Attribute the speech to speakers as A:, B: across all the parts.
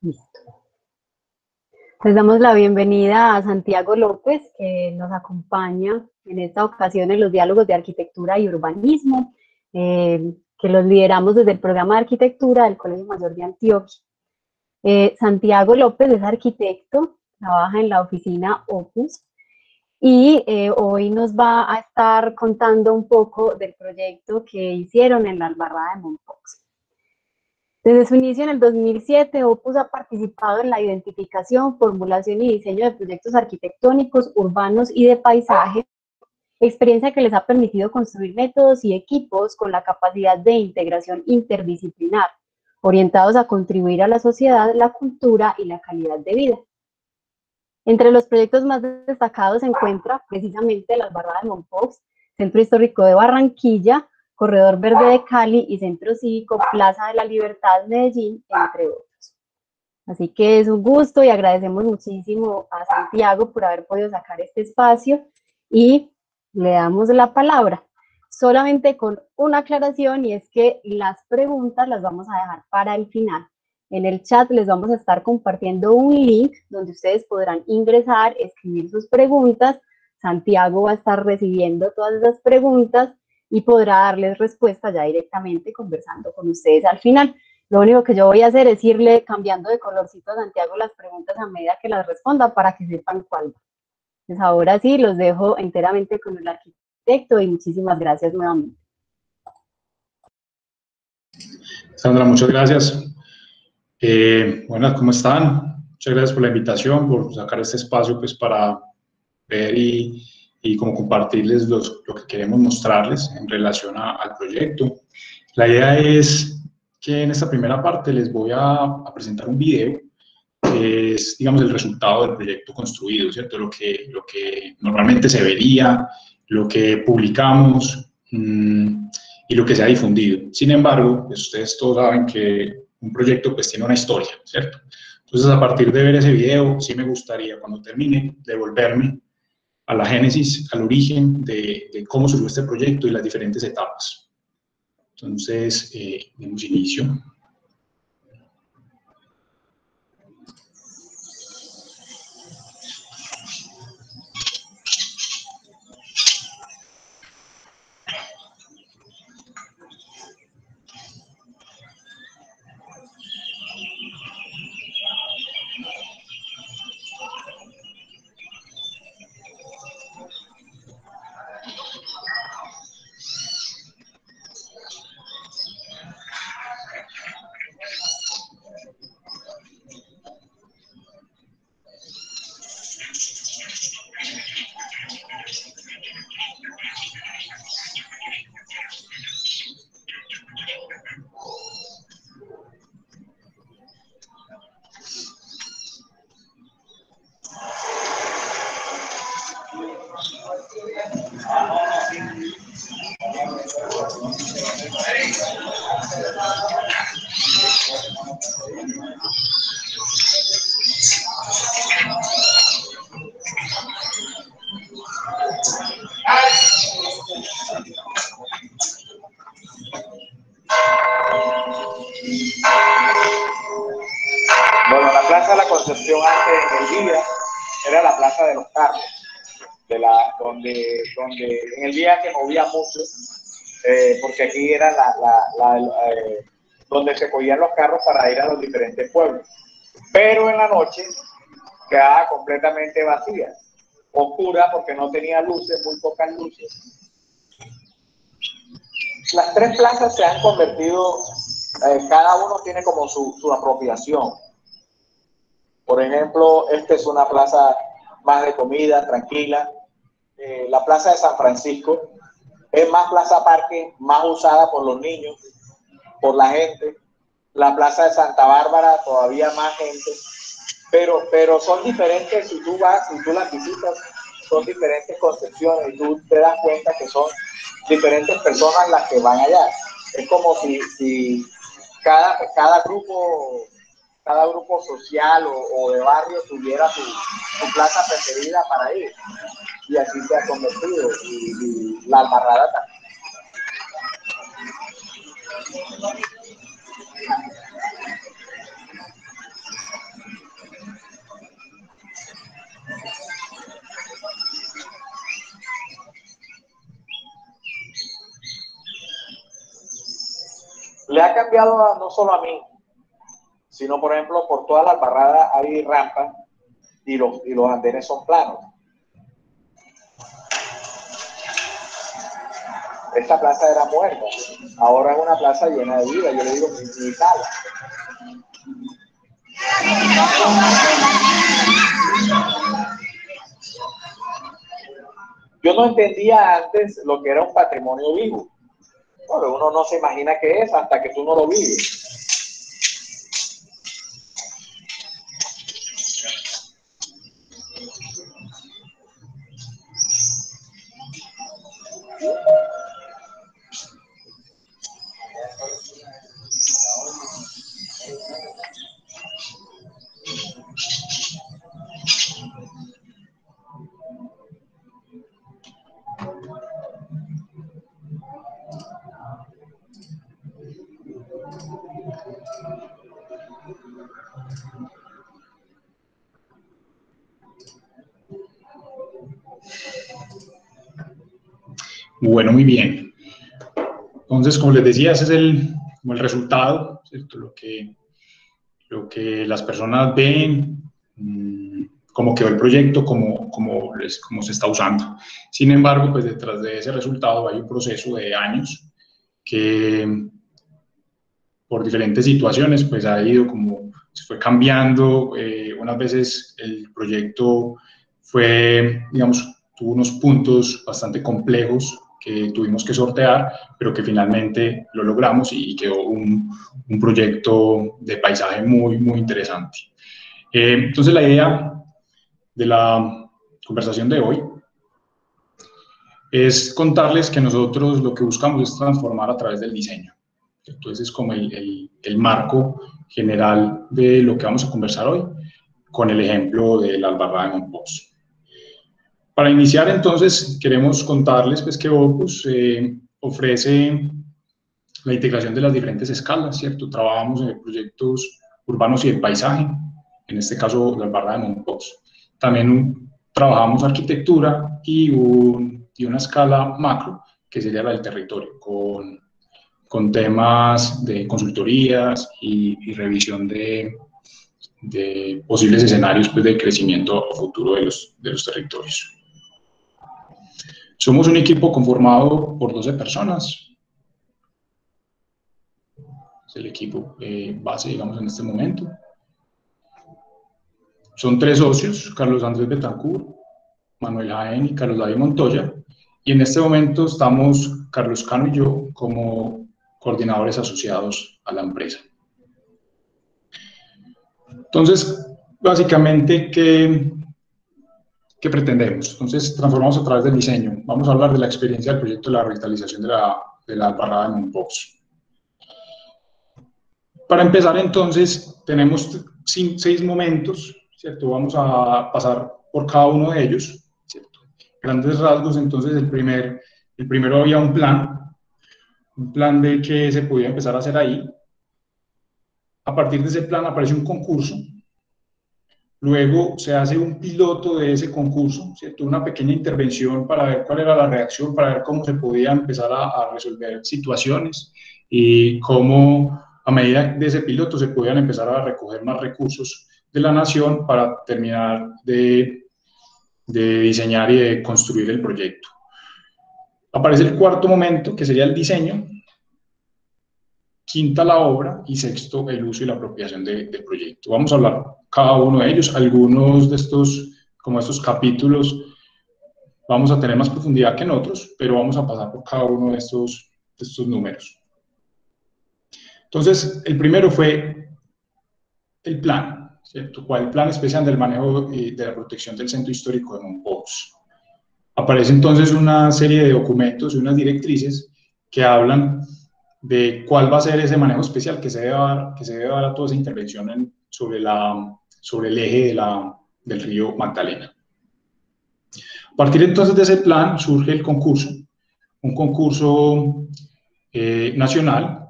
A: Listo. Les damos la bienvenida a Santiago López, que nos acompaña en esta ocasión en los diálogos de arquitectura y urbanismo, que los lideramos desde el programa de arquitectura del Colegio Mayor de Antioquia. Santiago López es arquitecto, trabaja en la oficina Opus y hoy nos va a estar contando un poco del proyecto que hicieron en la Albarrada de Mompox. Desde su inicio en el 2007, Opus ha participado en la identificación, formulación y diseño de proyectos arquitectónicos, urbanos y de paisaje, experiencia que les ha permitido construir métodos y equipos con la capacidad de integración interdisciplinar, orientados a contribuir a la sociedad, la cultura y la calidad de vida. Entre los proyectos más destacados se encuentra precisamente la Albarrada de Mompox, Centro Histórico de Barranquilla, Corredor Verde de Cali y Centro Cívico Plaza de la Libertad Medellín, entre otros. Así que es un gusto y agradecemos muchísimo a Santiago por haber podido sacar este espacio y le damos la palabra. Solamente con una aclaración, y es que las preguntas las vamos a dejar para el final. En el chat les vamos a estar compartiendo un link donde ustedes podrán ingresar, escribir sus preguntas. Santiago va a estar recibiendo todas esas preguntas y podrá darles respuesta ya directamente conversando con ustedes al final. Lo único que yo voy a hacer es irle cambiando de colorcito a Santiago las preguntas a medida que las responda para que sepan cuál va. Entonces ahora sí, los dejo enteramente con el arquitecto y muchísimas gracias nuevamente.
B: Sandra, muchas gracias. Buenas, ¿cómo están? Muchas gracias por la invitación, por sacar este espacio pues, para ver y como compartirles lo que queremos mostrarles en relación al proyecto. La idea es que en esta primera parte les voy a presentar un video que es, digamos, el resultado del proyecto construido, ¿cierto? Lo que normalmente se vería, lo que publicamos y lo que se ha difundido. Sin embargo, pues ustedes todos saben que un proyecto pues tiene una historia, ¿cierto? Entonces, a partir de ver ese video, sí me gustaría, cuando termine, devolverme a la génesis, al origen de cómo surgió este proyecto y las diferentes etapas. Entonces, demos inicio.
C: Bueno, la Plaza de la Concepción antes del día era la Plaza de los Carros, donde en el día se movía mucho, porque aquí era donde se cogían los carros para ir a los diferentes pueblos. Pero en la noche quedaba completamente vacía, oscura porque no tenía luces, muy pocas luces. Las tres plazas se han convertido, cada uno tiene como su apropiación. Por ejemplo, esta es una plaza más de comida, tranquila. La plaza de San Francisco es más plaza parque, más usada por los niños, por la gente. La plaza de Santa Bárbara todavía más gente. Pero son diferentes, si tú vas, si tú las visitas, son diferentes concepciones y tú te das cuenta que son diferentes personas las que van allá. Es como si cada grupo social o de barrio tuviera su plaza preferida para ir, y así se ha convertido, y la Albarrada también. le ha cambiado no solo a mí, sino, por ejemplo, por toda la Albarrada hay rampas y los andenes son planos. Esta plaza era muerta, ahora es una plaza llena de vida. Yo le digo mi sala. Yo no entendía antes lo que era un patrimonio vivo. Bueno, uno no se imagina qué es hasta que tú no lo vives.
B: Bueno, muy bien. Entonces, como les decía, ese es el resultado, ¿cierto? Lo que las personas ven, cómo quedó el proyecto, cómo se está usando. Sin embargo, pues detrás de ese resultado hay un proceso de años que por diferentes situaciones pues ha ido se fue cambiando. Unas veces el proyecto tuvo unos puntos bastante complejos que tuvimos que sortear, pero que finalmente lo logramos y quedó un proyecto de paisaje muy, muy interesante. Entonces la idea de la conversación de hoy es contarles que nosotros lo que buscamos es transformar a través del diseño. Entonces es como el marco general de lo que vamos a conversar hoy, con el ejemplo de la Albarrada de Mompox. Para iniciar, entonces, queremos contarles pues, que Opus ofrece la integración de las diferentes escalas, ¿cierto? Trabajamos en proyectos urbanos y de paisaje, en este caso la Albarrada de Mompox. También trabajamos arquitectura y una escala macro, que sería la del territorio, con temas de consultorías y revisión de posibles escenarios pues, de crecimiento futuro de los territorios. Somos un equipo conformado por 12 personas. Es el equipo base, digamos, en este momento. Son 3 socios, Carlos Andrés Betancourt, Manuel Jaén y Carlos David Montoya. Y en este momento estamos Carlos Cano y yo como coordinadores asociados a la empresa. Entonces, básicamente, ¿qué pretendemos? Entonces, transformamos a través del diseño. Vamos a hablar de la experiencia del proyecto de la revitalización de la Albarrada de Mompox. Para empezar, entonces, tenemos 6 momentos, ¿cierto? Vamos a pasar por cada uno de ellos, ¿cierto? Grandes rasgos, entonces, el primero había un plan de qué se podía empezar a hacer ahí. A partir de ese plan aparece un concurso. Luego se hace un piloto de ese concurso, ¿cierto? Una pequeña intervención para ver cuál era la reacción, para ver cómo se podía empezar a resolver situaciones y cómo a medida de ese piloto se podían empezar a recoger más recursos de la nación para terminar de diseñar y de construir el proyecto. Aparece el cuarto momento, que sería el diseño, quinta la obra y sexto el uso y la apropiación del proyecto. Vamos a hablar cada uno de ellos. Algunos de estos capítulos vamos a tener más profundidad que en otros, pero vamos a pasar por cada uno de estos números. Entonces, el primero fue el plan, ¿cierto? El plan especial del manejo de la protección del centro histórico de Mompox. Aparece entonces una serie de documentos y unas directrices que hablan de cuál va a ser ese manejo especial que se debe dar a toda esa intervención sobre el eje del río Magdalena. A partir entonces de ese plan surge el concurso, un concurso nacional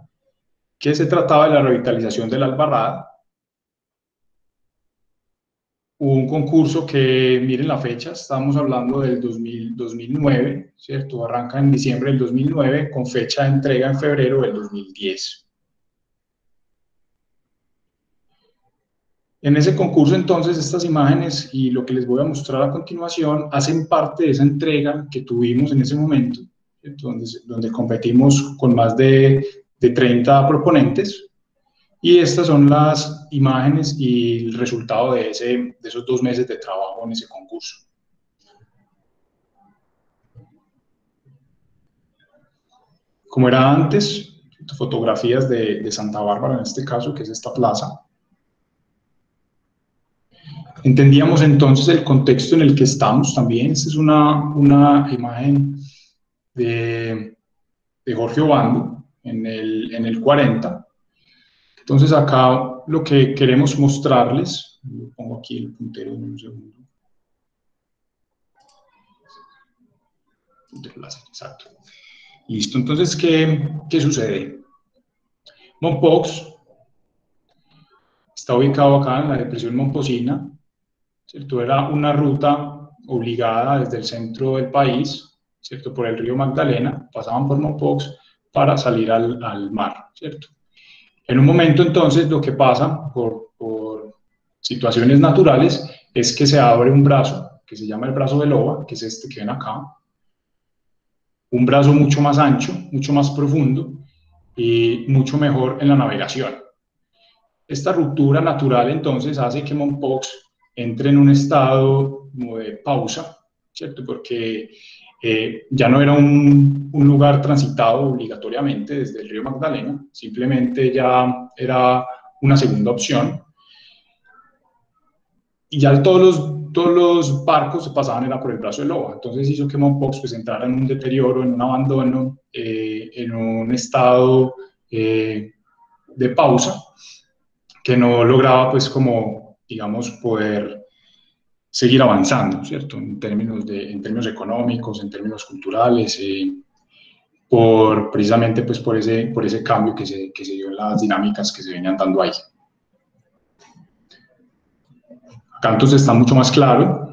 B: que se trataba de la revitalización de la Albarrada. Hubo un concurso que, miren la fecha, estamos hablando del 2009, ¿cierto? Arranca en diciembre del 2009 con fecha de entrega en febrero del 2010. En ese concurso, entonces, estas imágenes y lo que les voy a mostrar a continuación hacen parte de esa entrega que tuvimos en ese momento, donde competimos con más de 30 proponentes, y estas son las imágenes y el resultado de esos 2 meses de trabajo en ese concurso. Como era antes, fotografías de Santa Bárbara en este caso, que es esta plaza. Entendíamos entonces el contexto en el que estamos también. Esta es una imagen de Jorge Obando en el 40. Entonces acá lo que queremos mostrarles, pongo aquí el puntero en un segundo. Exacto. Listo, entonces, ¿qué sucede? Mompox está ubicado acá en la depresión momposina, ¿cierto? Era una ruta obligada desde el centro del país, ¿cierto? Por el río Magdalena, pasaban por Mompox para salir al mar, ¿cierto? En un momento, entonces, lo que pasa por situaciones naturales es que se abre un brazo, que se llama el brazo de Loba, que es este que ven acá, un brazo mucho más ancho, mucho más profundo y mucho mejor en la navegación. Esta ruptura natural, entonces, hace que Mompox entre en un estado como de pausa, ¿cierto? Porque ya no era un lugar transitado obligatoriamente desde el río Magdalena, simplemente ya era una segunda opción. Y ya todos los barcos se pasaban era por el brazo de Loba. Entonces hizo que Mompox pues entrara en un deterioro, en un abandono, en un estado de pausa, que no lograba pues como, digamos, poder seguir avanzando, ¿cierto? En términos económicos, en términos culturales, precisamente pues por ese cambio que se dio en las dinámicas que se venían dando ahí. Acá entonces está mucho más claro,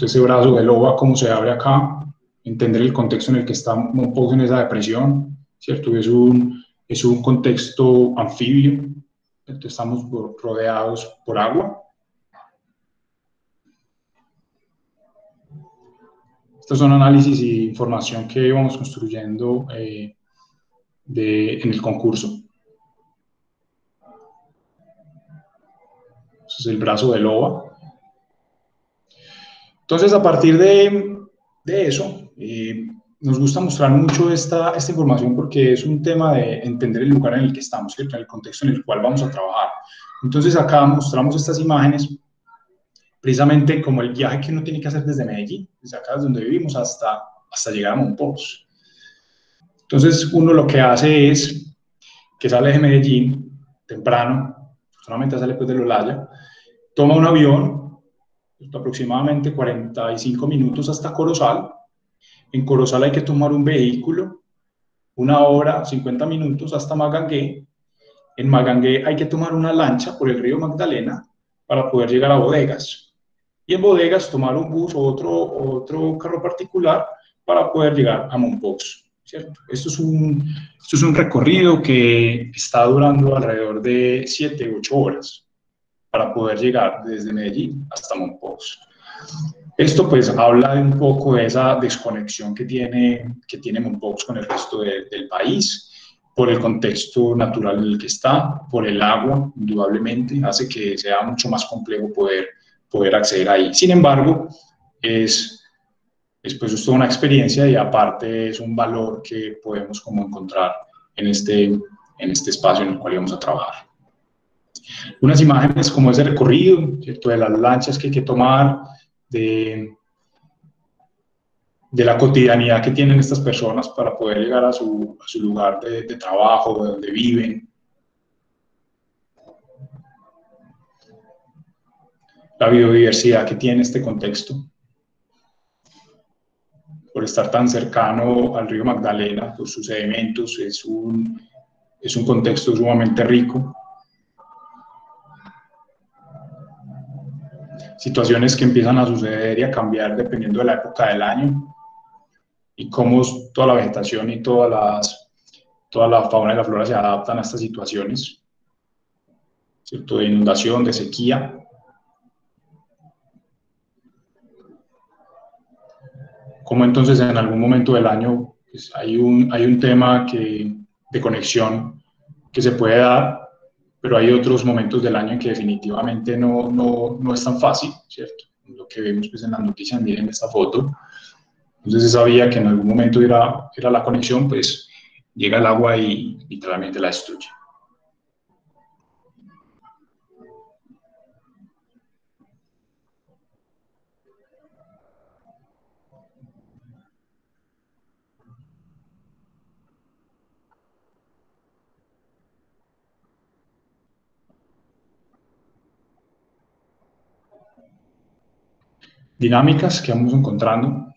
B: ese brazo de Loba, cómo se abre acá, entender el contexto en el que está Mompox en esa depresión, ¿cierto? Es un contexto anfibio, ¿cierto? Estamos rodeados por agua. Estos son análisis e información que íbamos construyendo en el concurso. Este es el brazo de Loba. Entonces, a partir de eso, nos gusta mostrar mucho esta información porque es un tema de entender el lugar en el que estamos, ¿cierto? En el contexto en el cual vamos a trabajar. Entonces, acá mostramos estas imágenes precisamente como el viaje que uno tiene que hacer desde Medellín, desde acá desde donde vivimos hasta llegar a Mompox. Entonces, uno lo que hace es que sale de Medellín temprano, solamente sale pues de Olaya, toma un avión, aproximadamente 45 minutos hasta Corozal. En Corozal hay que tomar un vehículo, 1 hora, 50 minutos hasta Magangué. En Magangué hay que tomar una lancha por el río Magdalena para poder llegar a Bodegas. Y en Bodegas tomar un bus o otro carro particular para poder llegar a Mompox, ¿cierto? Esto es un recorrido que está durando alrededor de 7 u 8 horas para poder llegar desde Medellín hasta Mompox. Esto pues habla de un poco de esa desconexión que tiene Mompox con el resto del país, por el contexto natural en el que está, por el agua, indudablemente, hace que sea mucho más complejo poder acceder ahí. Sin embargo, es toda una experiencia y aparte es un valor que podemos como encontrar en este espacio en el cual íbamos a trabajar. Unas imágenes como ese recorrido, ¿cierto? De las lanchas que hay que tomar, de la cotidianidad que tienen estas personas para poder llegar a su lugar de trabajo, de donde viven. La biodiversidad que tiene este contexto. Por estar tan cercano al río Magdalena, por sus sedimentos, es un contexto sumamente rico. Situaciones que empiezan a suceder y a cambiar dependiendo de la época del año y cómo toda la vegetación y toda la fauna y la flora se adaptan a estas situaciones, ¿cierto? De inundación, de sequía. Cómo entonces en algún momento del año pues, hay un tema de conexión que se puede dar, pero hay otros momentos del año en que definitivamente no es tan fácil, ¿cierto? Lo que vemos pues, en las noticias, miren esta foto. Entonces se sabía que en algún momento era la conexión, pues llega el agua y literalmente la destruye. Dinámicas que vamos encontrando,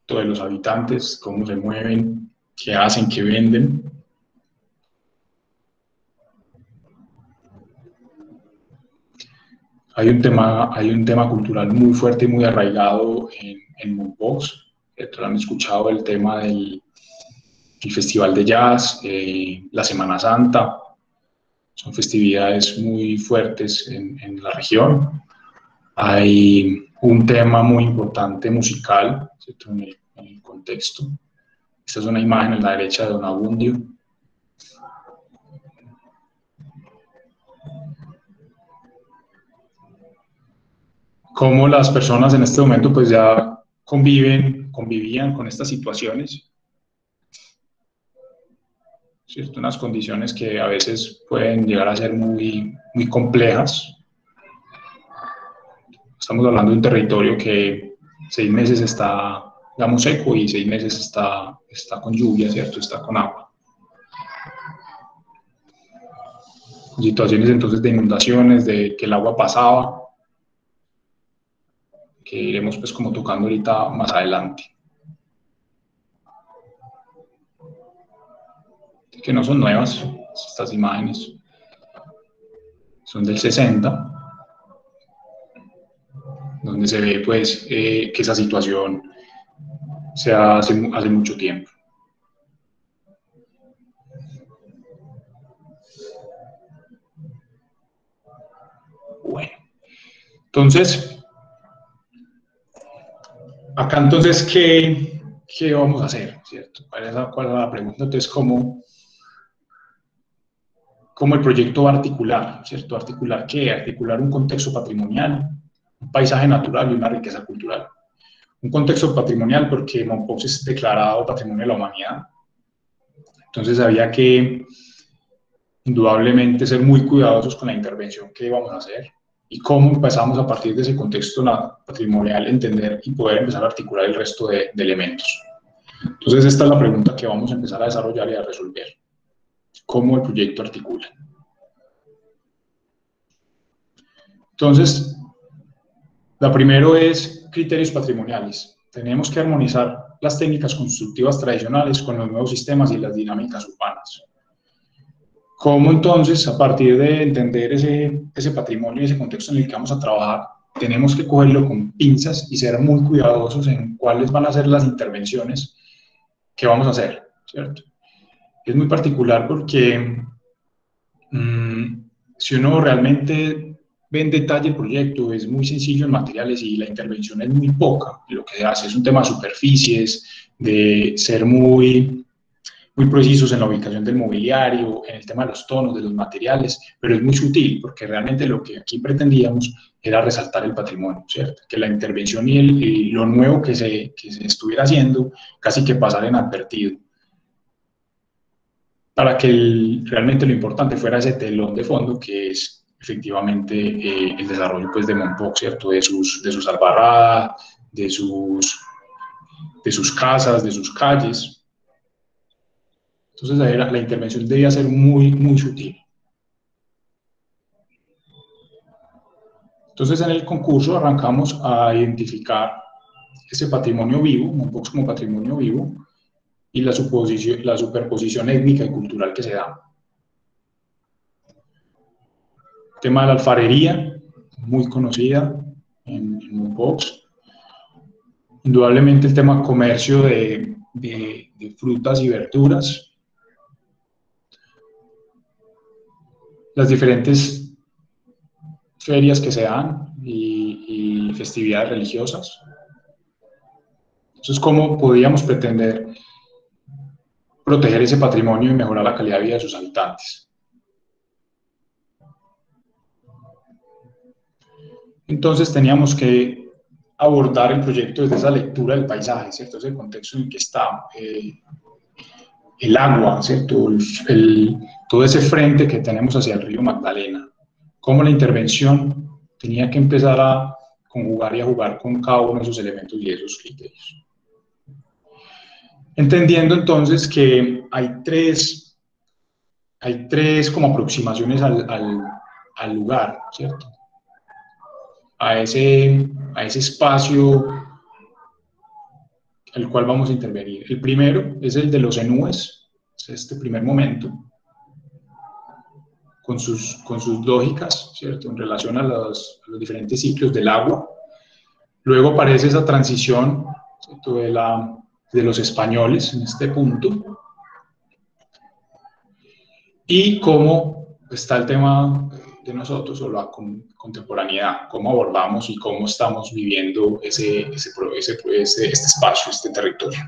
B: todos los habitantes, cómo se mueven, qué hacen, qué venden. Hay un tema cultural muy fuerte y muy arraigado en Mompox. Han escuchado el tema del Festival de Jazz, la Semana Santa. Son festividades muy fuertes en la región. Hay un tema muy importante musical, ¿cierto? En el contexto. Esta es una imagen en la derecha de Don Abundio. Cómo las personas en este momento pues ya convivían con estas situaciones, ¿cierto? Unas condiciones que a veces pueden llegar a ser muy complejas. Estamos hablando de un territorio que 6 meses está, digamos, seco y 6 meses está con lluvia, ¿cierto? Está con agua. Situaciones entonces de inundaciones, de que el agua pasaba, que iremos pues como tocando ahorita más adelante. Que no son nuevas estas imágenes, son del 60, donde se ve pues que esa situación se hace mucho tiempo. Bueno, entonces, acá entonces, ¿qué vamos a hacer? ¿Cierto? ¿Cuál es la pregunta? Entonces, ¿cómo el proyecto va a articular? ¿Cierto? ¿Articular qué? Articular un contexto patrimonial, un paisaje natural y una riqueza cultural. Un contexto patrimonial porque Mompox es declarado Patrimonio de la Humanidad. Entonces había que indudablemente ser muy cuidadosos con la intervención que íbamos a hacer y cómo empezamos a partir de ese contexto patrimonial entender y poder empezar a articular el resto de elementos. Entonces esta es la pregunta que vamos a empezar a desarrollar y a resolver. ¿Cómo el proyecto articula? Entonces, la primero es criterios patrimoniales. Tenemos que armonizar las técnicas constructivas tradicionales con los nuevos sistemas y las dinámicas urbanas. ¿Cómo entonces, a partir de entender ese patrimonio y ese contexto en el que vamos a trabajar, tenemos que cogerlo con pinzas y ser muy cuidadosos en cuáles van a ser las intervenciones que vamos a hacer, ¿cierto? Es muy particular porque si uno realmente ve en detalle el proyecto, es muy sencillo en materiales y la intervención es muy poca. Lo que se hace es un tema de superficies, de ser muy precisos en la ubicación del mobiliario, en el tema de los tonos, de los materiales, pero es muy sutil porque realmente lo que aquí pretendíamos era resaltar el patrimonio, ¿cierto? Que la intervención y lo nuevo que se estuviera haciendo casi que pasara inadvertido, para que realmente lo importante fuera ese telón de fondo que es efectivamente el desarrollo pues, de Mompox, ¿cierto? De sus albarradas, de sus casas, de sus calles. Entonces la intervención debía ser muy sutil. Entonces en el concurso arrancamos a identificar ese patrimonio vivo, Mompox como patrimonio vivo, y la superposición étnica y cultural que se da. El tema de la alfarería, muy conocida en Mompox. Indudablemente el tema comercio de frutas y verduras. Las diferentes ferias que se dan y festividades religiosas. Entonces, ¿cómo podíamos pretender proteger ese patrimonio y mejorar la calidad de vida de sus habitantes? Entonces, teníamos que abordar el proyecto desde esa lectura del paisaje, ¿cierto? Ese contexto en el que está el agua, ¿cierto? Todo ese frente que tenemos hacia el río Magdalena. Cómo la intervención tenía que empezar a conjugar y a jugar con cada uno de esos elementos y esos criterios. Entendiendo entonces que hay tres como aproximaciones al lugar, ¿cierto? A ese espacio al cual vamos a intervenir. El primero es el de los enúes, es este primer momento, con sus lógicas, ¿cierto? En relación a los diferentes ciclos del agua. Luego aparece esa transición, ¿cierto? De los españoles en este punto. Y cómo está el tema de nosotros o la contemporaneidad, cómo abordamos y cómo estamos viviendo este espacio, este territorio.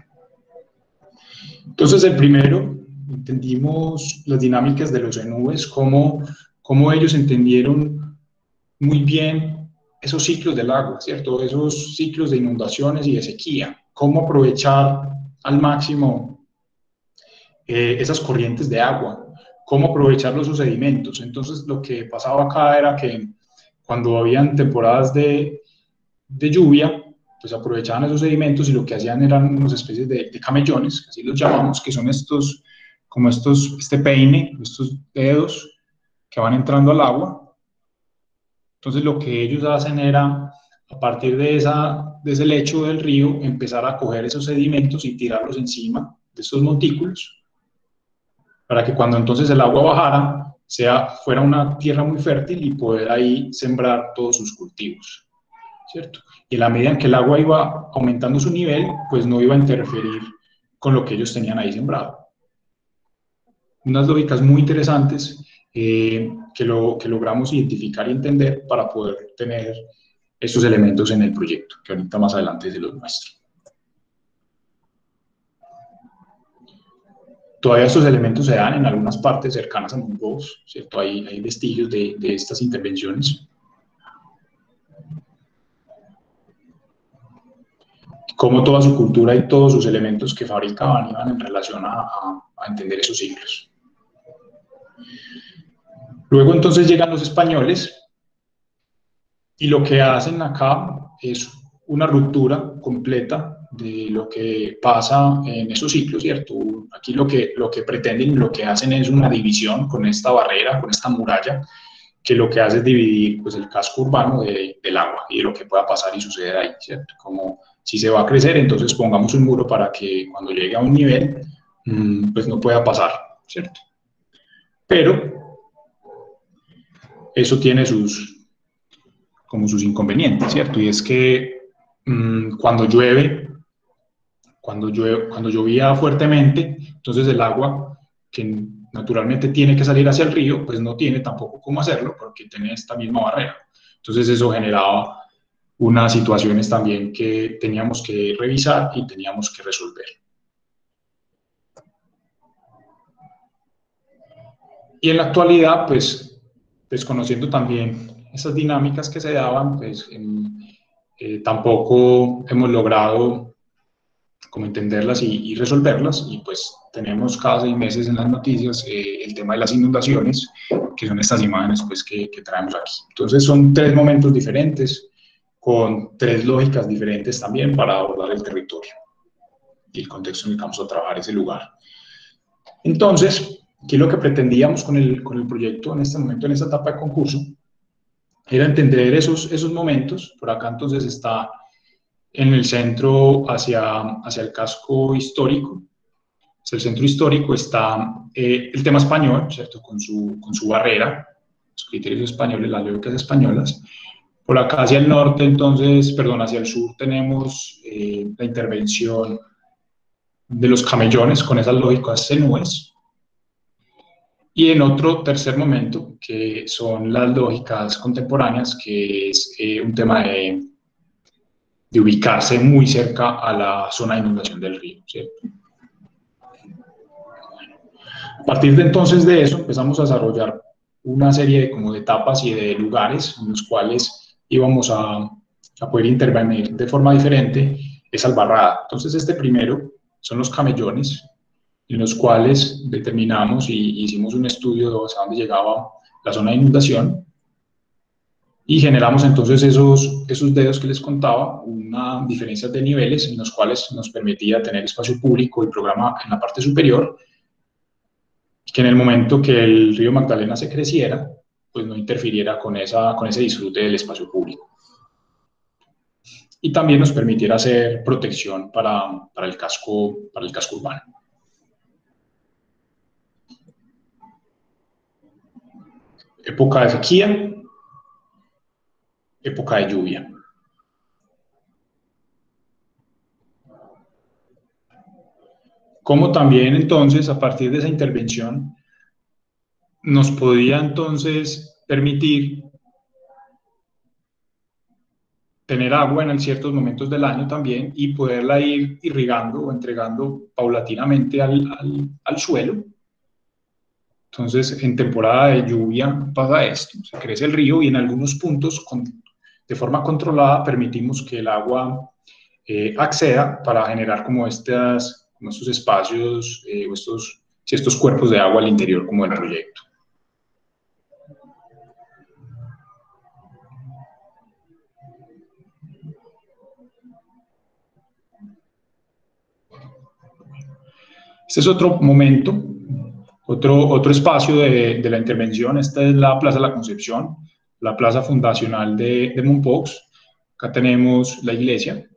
B: Entonces, el primero, entendimos las dinámicas de los enúes, cómo ellos entendieron muy bien esos ciclos del agua, ¿cierto? Esos ciclos de inundaciones y de sequía, cómo aprovechar al máximo esas corrientes de agua, cómo aprovechar los sedimentos. Entonces, lo que pasaba acá era que cuando habían temporadas de lluvia, pues aprovechaban esos sedimentos y lo que hacían eran unas especies de camellones, así los llamamos, que son este peine, estos dedos que van entrando al agua. Entonces, lo que ellos hacen era, a partir de ese lecho del río, empezar a coger esos sedimentos y tirarlos encima de estos montículos, para que cuando entonces el agua bajara, fuera una tierra muy fértil y poder ahí sembrar todos sus cultivos, ¿cierto? Y en la medida en que el agua iba aumentando su nivel, pues no iba a interferir con lo que ellos tenían ahí sembrado. Unas lógicas muy interesantes que logramos identificar y entender para poder tener estos elementos en el proyecto, que ahorita más adelante se los muestro. Todavía estos elementos se dan en algunas partes cercanas a Monpós, ¿cierto? Hay vestigios de estas intervenciones. Como toda su cultura y todos sus elementos que fabricaban iban en relación a entender esos ciclos. Luego entonces llegan los españoles y lo que hacen acá es una ruptura completa de lo que pasa en esos ciclos, ¿cierto? Aquí lo que pretenden, lo que hacen es una división con esta barrera, con esta muralla, que lo que hace es dividir pues, el casco urbano del agua y de lo que pueda pasar y suceder ahí, ¿cierto? Como si se va a crecer, entonces pongamos un muro para que cuando llegue a un nivel, pues no pueda pasar, ¿cierto? Pero eso tiene sus inconvenientes, ¿cierto? Y es que cuando llovía fuertemente, entonces el agua que naturalmente tiene que salir hacia el río, pues no tiene tampoco cómo hacerlo porque tiene esta misma barrera. Entonces eso generaba unas situaciones también que teníamos que revisar y teníamos que resolver. Y en la actualidad, pues desconociendo también esas dinámicas que se daban, pues tampoco hemos logrado como entenderlas y resolverlas, y pues tenemos cada 6 meses en las noticias el tema de las inundaciones, que son estas imágenes pues que traemos aquí. Entonces son 3 momentos diferentes, con 3 lógicas diferentes también para abordar el territorio y el contexto en el que vamos a trabajar ese lugar. Entonces, ¿qué es lo que pretendíamos con el proyecto en este momento, en esta etapa de concurso? Era entender esos momentos. Por acá entonces está en el centro hacia el casco histórico. Hacia el centro histórico está el tema español, ¿cierto? Con su barrera, los criterios españoles, las lógicas españolas. Por acá hacia el norte, entonces, perdón, hacia el sur tenemos la intervención de los camellones con esas lógicas enúes. Y en otro tercer momento, que son las lógicas contemporáneas, que es un tema de ubicarse muy cerca a la zona de inundación del río, ¿cierto? A partir de entonces de eso empezamos a desarrollar una serie de, como de etapas y de lugares en los cuales íbamos a poder intervenir de forma diferente, es Albarrada. Entonces este primero son los camellones, en los cuales determinamos y hicimos un estudio de hasta dónde llegaba la zona de inundación y generamos entonces esos dedos que les contaba, una diferencia de niveles en los cuales nos permitía tener espacio público y programa en la parte superior, que en el momento que el río Magdalena se creciera, pues no interfiriera con ese disfrute del espacio público. Y también nos permitiera hacer protección para el casco urbano. Época de sequía, época de lluvia. Cómo también entonces, a partir de esa intervención, nos podía entonces permitir tener agua en ciertos momentos del año también y poderla ir irrigando o entregando paulatinamente al suelo. Entonces, en temporada de lluvia pasa esto, se crece el río y en algunos puntos, de forma controlada, permitimos que el agua acceda para generar como estos espacios o estos cuerpos de agua al interior como del proyecto. Este es otro momento, otro espacio de la intervención. Esta es la Plaza de la Concepción, la plaza fundacional de Mompox. Acá tenemos la iglesia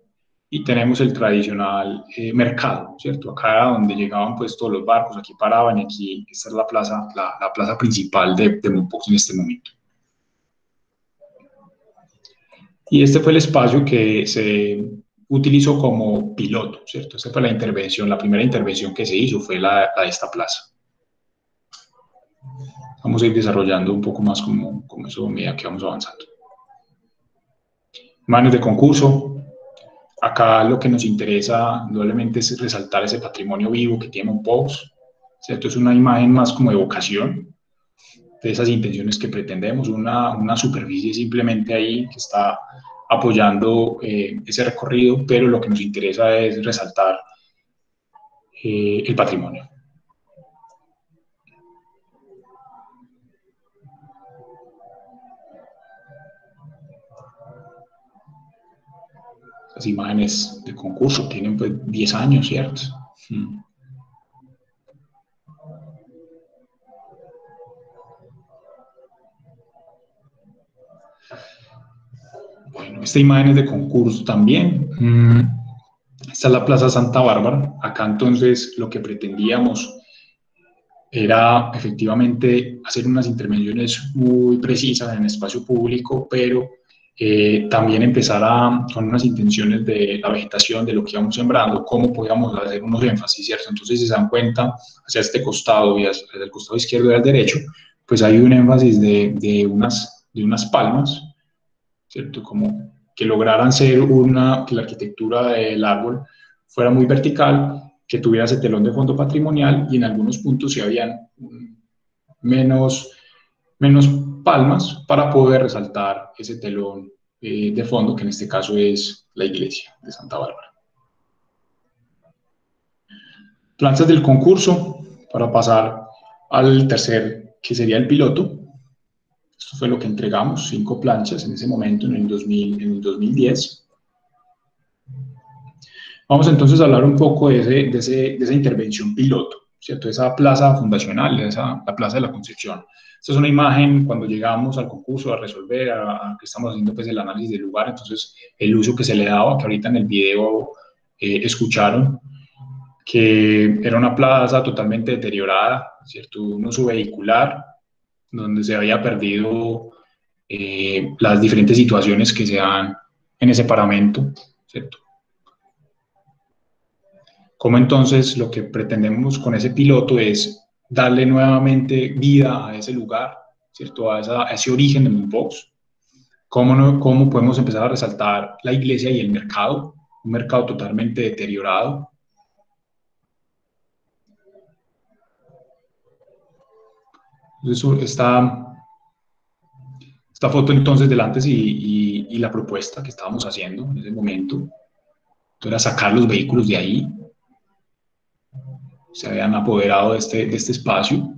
B: y tenemos el tradicional mercado, ¿cierto? Acá era donde llegaban pues todos los barcos, aquí paraban y aquí, esta es la plaza principal de Mompox en este momento. Y este fue el espacio que se utilizó como piloto, ¿cierto? Esta fue la intervención, la primera intervención que se hizo fue la de esta plaza. Vamos a ir desarrollando un poco más como eso a medida que vamos avanzando. Manos de concurso. Acá lo que nos interesa indudablemente es resaltar ese patrimonio vivo que tiene Mompox, ¿cierto? Es una imagen más como de vocación, de esas intenciones que pretendemos, una superficie simplemente ahí que está apoyando ese recorrido, pero lo que nos interesa es resaltar el patrimonio. Las imágenes de concurso tienen pues 10 años, ¿cierto? Bueno, esta imagen es de concurso también. Esta es la Plaza Santa Bárbara. Acá entonces lo que pretendíamos era efectivamente hacer unas intervenciones muy precisas en el espacio público, pero también empezar con unas intenciones de la vegetación, de lo que íbamos sembrando, cómo podíamos hacer unos énfasis, ¿cierto? Entonces, si se dan cuenta, hacia este costado y hacia el costado izquierdo y al derecho, pues hay un énfasis de unas palmas, ¿cierto? Como que lograran ser que la arquitectura del árbol fuera muy vertical, que tuviera ese telón de fondo patrimonial y en algunos puntos sí habían menos palmas para poder resaltar ese telón de fondo, que en este caso es la iglesia de Santa Bárbara. Planchas del concurso, para pasar al tercer, que sería el piloto. Esto fue lo que entregamos, 5 planchas en ese momento, en el 2010. Vamos entonces a hablar un poco de esa intervención piloto, ¿cierto? Esa plaza fundacional, la Plaza de la Concepción. Esta es una imagen cuando llegamos al concurso a resolver, que estamos haciendo pues, el análisis del lugar, entonces el uso que se le daba, que ahorita en el video escucharon, que era una plaza totalmente deteriorada, ¿cierto? Un uso vehicular, donde se había perdido las diferentes situaciones que se dan en ese paramento, ¿cierto? Como entonces lo que pretendemos con ese piloto es darle nuevamente vida a ese lugar, ¿cierto? A ese origen de Mompox, ¿Cómo podemos empezar a resaltar la iglesia y el mercado? Un mercado totalmente deteriorado. Entonces, esta foto entonces del antes y la propuesta que estábamos haciendo en ese momento, era sacar los vehículos de ahí. Se habían apoderado de este espacio.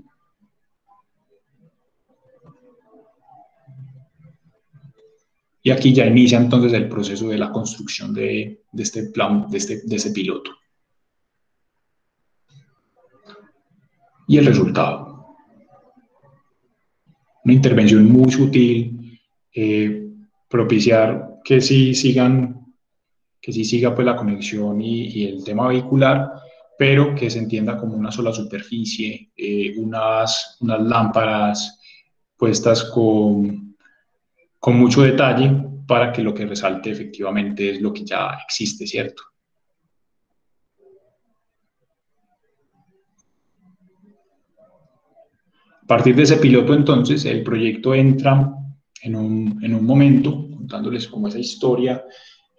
B: Y aquí ya inicia entonces el proceso de la construcción de este plan, de este piloto. Y el resultado. Una intervención muy sutil, propiciar que sí siga pues la conexión y el tema vehicular, pero que se entienda como una sola superficie, unas lámparas puestas con mucho detalle para que lo que resalte efectivamente es lo que ya existe, ¿cierto? A partir de ese piloto, entonces, el proyecto entra en un momento, contándoles como esa historia,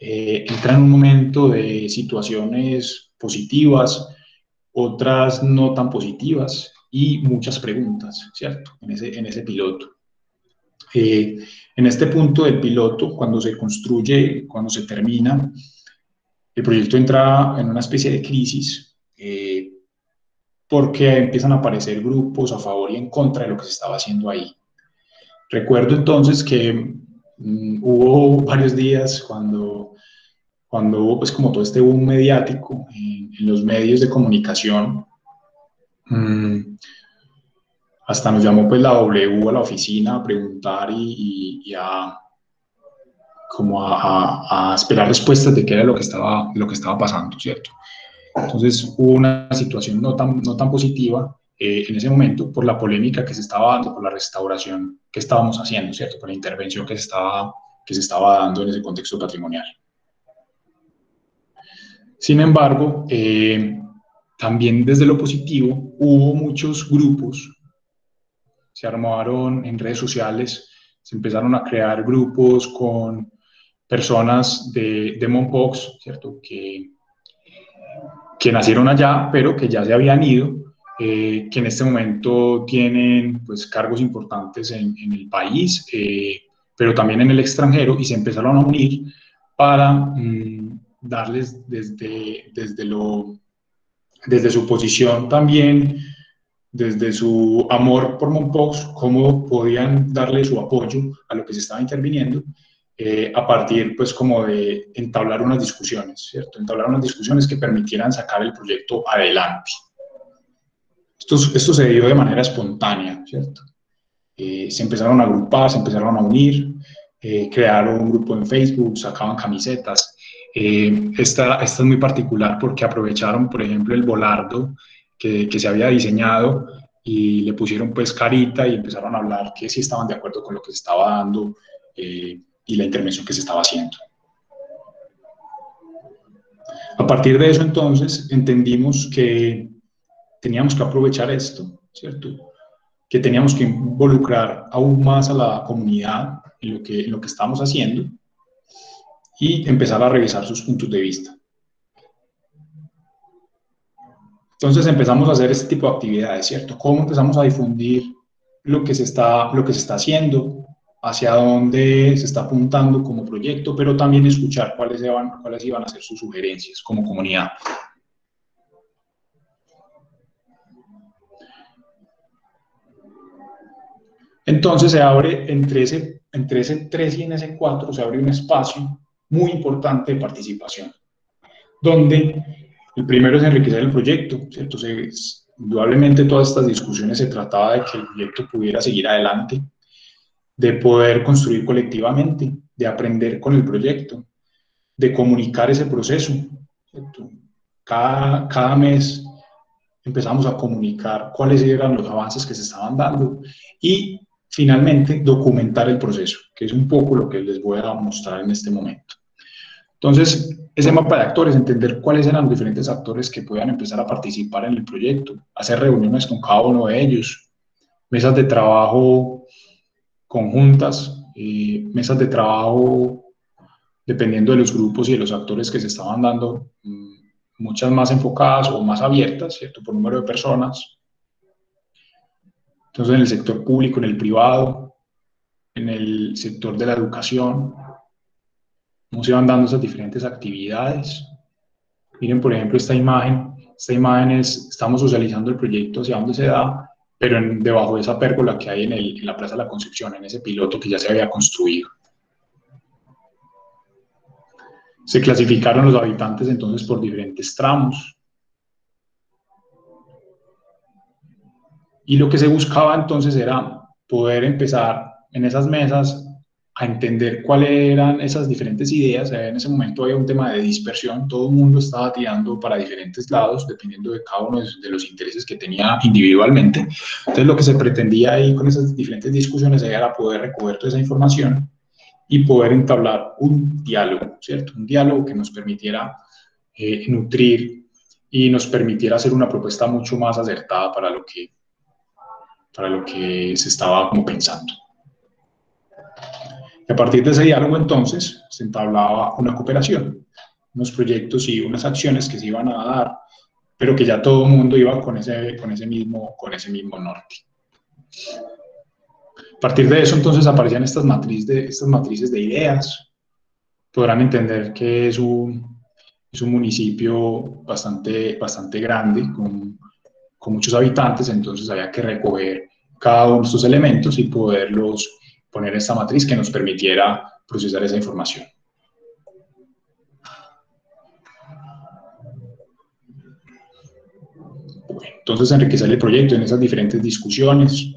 B: entra en un momento de situaciones positivas, otras no tan positivas y muchas preguntas, ¿cierto? En ese piloto. En este punto del piloto, cuando se construye, cuando se termina, el proyecto entra en una especie de crisis porque empiezan a aparecer grupos a favor y en contra de lo que se estaba haciendo ahí. Recuerdo entonces que hubo varios días cuando hubo pues como todo este boom mediático en los medios de comunicación. Hasta nos llamó pues la W a la oficina a preguntar y a esperar respuestas de qué era lo que estaba pasando, ¿cierto? Entonces hubo una situación no tan positiva en ese momento por la polémica que se estaba dando, por la restauración que estábamos haciendo, ¿cierto? Por la intervención que se estaba dando en ese contexto patrimonial. Sin embargo, también desde lo positivo hubo muchos grupos, se armaron en redes sociales, se empezaron a crear grupos con personas de Mompox, ¿cierto? Que nacieron allá, pero que ya se habían ido, que en este momento tienen pues, cargos importantes en el país, pero también en el extranjero, y se empezaron a unir para darles desde su posición también, desde su amor por Mompox, cómo podían darle su apoyo a lo que se estaba interviniendo, a partir pues como de entablar unas discusiones, ¿cierto? Entablar unas discusiones que permitieran sacar el proyecto adelante. Esto se dio de manera espontánea, ¿cierto? Se empezaron a agrupar, se empezaron a unir, crearon un grupo en Facebook, sacaban camisetas. Esta es muy particular porque aprovecharon, por ejemplo, el volardo que se había diseñado y le pusieron pues carita y empezaron a hablar que sí estaban de acuerdo con lo que se estaba dando y la intervención que se estaba haciendo. A partir de eso, entonces, entendimos que teníamos que aprovechar esto, ¿cierto? Que teníamos que involucrar aún más a la comunidad en lo que estamos haciendo y empezar a revisar sus puntos de vista. Entonces empezamos a hacer este tipo de actividades, ¿cierto? ¿Cómo empezamos a difundir lo que se está haciendo, hacia dónde se está apuntando como proyecto, pero también escuchar cuáles iban a ser sus sugerencias como comunidad? Entonces se abre entre ese 3 y en ese 4 se abre un espacio muy importante de participación, donde el primero es enriquecer el proyecto, ¿cierto? Indudablemente todas estas discusiones se trataba de que el proyecto pudiera seguir adelante, de poder construir colectivamente, de aprender con el proyecto, de comunicar ese proceso, ¿cierto? Cada mes empezamos a comunicar cuáles eran los avances que se estaban dando y finalmente documentar el proceso, que es un poco lo que les voy a mostrar en este momento. Entonces, ese mapa de actores, entender cuáles eran los diferentes actores que puedan empezar a participar en el proyecto, hacer reuniones con cada uno de ellos, mesas de trabajo conjuntas mesas de trabajo, dependiendo de los grupos y de los actores que se estaban dando, muchas más enfocadas o más abiertas, ¿cierto? Por número de personas. Entonces, en el sector público, en el privado, en el sector de la educación, cómo se van dando esas diferentes actividades. Miren, por ejemplo, esta imagen estamos socializando el proyecto hacia dónde se da, pero debajo de esa pérgola que hay en la Plaza de la Concepción, en ese piloto que ya se había construido. Se clasificaron los habitantes entonces por diferentes tramos. Y lo que se buscaba entonces era poder empezar en esas mesas a entender cuáles eran esas diferentes ideas. En ese momento había un tema de dispersión, todo el mundo estaba tirando para diferentes lados, dependiendo de cada uno de los intereses que tenía individualmente. Entonces lo que se pretendía ahí con esas diferentes discusiones era poder recoger toda esa información y poder entablar un diálogo, ¿cierto? Un diálogo que nos permitiera nutrir y nos permitiera hacer una propuesta mucho más acertada para lo que se estaba como pensando. Y a partir de ese diálogo, entonces, se entablaba una cooperación, unos proyectos y unas acciones que se iban a dar, pero que ya todo el mundo iba con ese mismo norte. A partir de eso, entonces, aparecían estas matrices de ideas. Podrán entender que es un municipio bastante grande, con muchos habitantes, entonces había que recoger cada uno de estos elementos y poderlos poner en esta matriz que nos permitiera procesar esa información. Bueno, entonces enriquecer el proyecto en esas diferentes discusiones,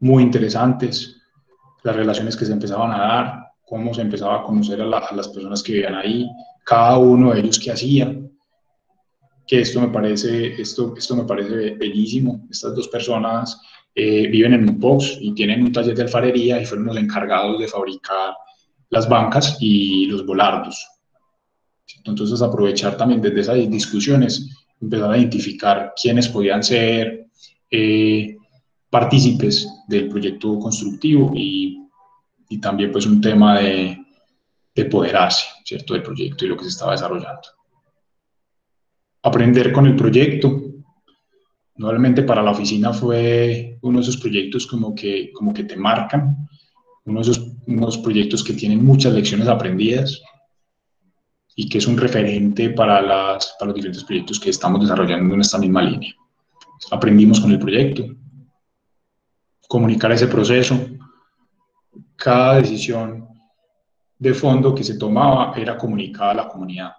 B: muy interesantes, las relaciones que se empezaban a dar, cómo se empezaba a conocer a las personas que vivían ahí, cada uno de ellos qué hacía, que esto me parece bellísimo. Estas dos personas viven en un box y tienen un taller de alfarería y fueron los encargados de fabricar las bancas y los volardos. Entonces, aprovechar también desde esas discusiones, empezar a identificar quiénes podían ser partícipes del proyecto constructivo y también pues un tema de apoderarse, ¿cierto?, del proyecto y lo que se estaba desarrollando. Aprender con el proyecto. Normalmente para la oficina fue uno de esos proyectos como que te marcan, unos proyectos que tienen muchas lecciones aprendidas y que es un referente para los diferentes proyectos que estamos desarrollando en esta misma línea. Aprendimos con el proyecto, comunicar ese proceso, cada decisión de fondo que se tomaba era comunicada a la comunidad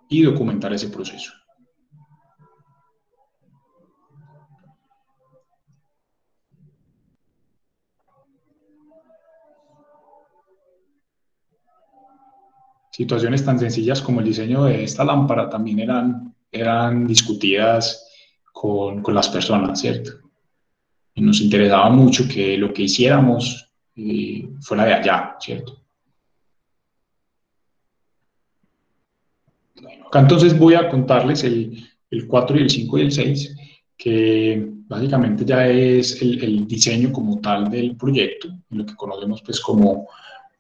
B: y documentar ese proceso. Situaciones tan sencillas como el diseño de esta lámpara también eran discutidas con las personas, ¿cierto? Y nos interesaba mucho que lo que hiciéramos fuera de allá, ¿cierto? Bueno, acá entonces voy a contarles el 4 y el 5 y el 6, que básicamente ya es el diseño como tal del proyecto, lo que conocemos pues como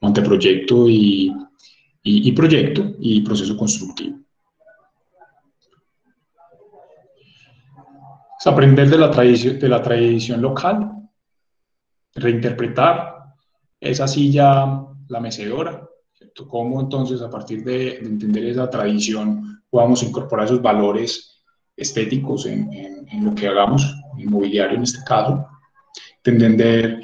B: anteproyecto y proyecto y proceso constructivo. Es aprender de la tradición local, reinterpretar esa silla, la mecedora, ¿cierto? Cómo entonces a partir de entender esa tradición podamos incorporar esos valores estéticos en lo que hagamos, en mobiliario en este caso, entender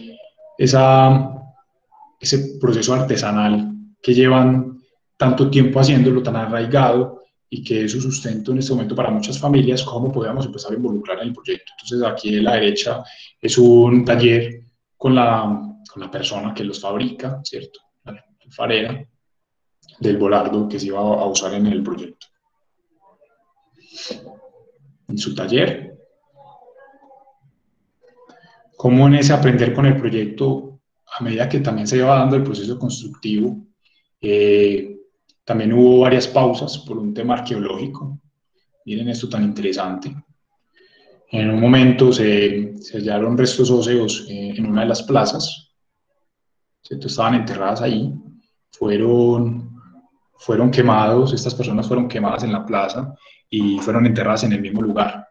B: ese proceso artesanal que llevan tanto tiempo haciéndolo, tan arraigado, y que es su sustento en este momento para muchas familias, cómo podemos empezar a involucrar en el proyecto. Entonces aquí a la derecha es un taller con la persona que los fabrica, ¿cierto? La alfarera del volardo que se iba a usar en el proyecto. En su taller, cómo en ese aprender con el proyecto, a medida que también se iba dando el proceso constructivo, también hubo varias pausas por un tema arqueológico. Miren esto tan interesante. En un momento se hallaron restos óseos en una de las plazas, ¿cierto? Estaban enterradas ahí, fueron quemados, estas personas fueron quemadas en la plaza y fueron enterradas en el mismo lugar.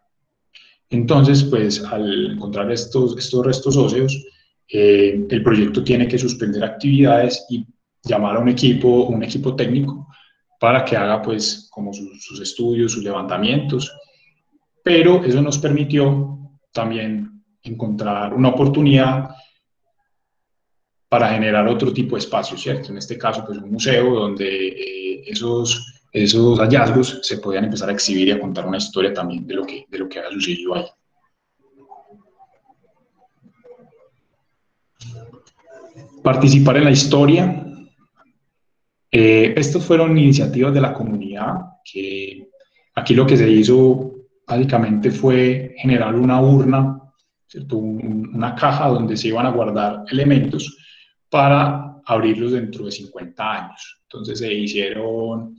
B: Entonces, pues al encontrar estos restos óseos, el proyecto tiene que suspender actividades y llamar a un equipo técnico para que haga pues como sus estudios, sus levantamientos, pero eso nos permitió también encontrar una oportunidad para generar otro tipo de espacio, ¿cierto? En este caso, pues un museo donde esos hallazgos se podían empezar a exhibir y a contar una historia también de lo que había sucedido ahí. Participar en la historia. Estas fueron iniciativas de la comunidad, que aquí lo que se hizo básicamente fue generar una urna, ¿cierto? Una caja donde se iban a guardar elementos para abrirlos dentro de 50 años. Entonces se hicieron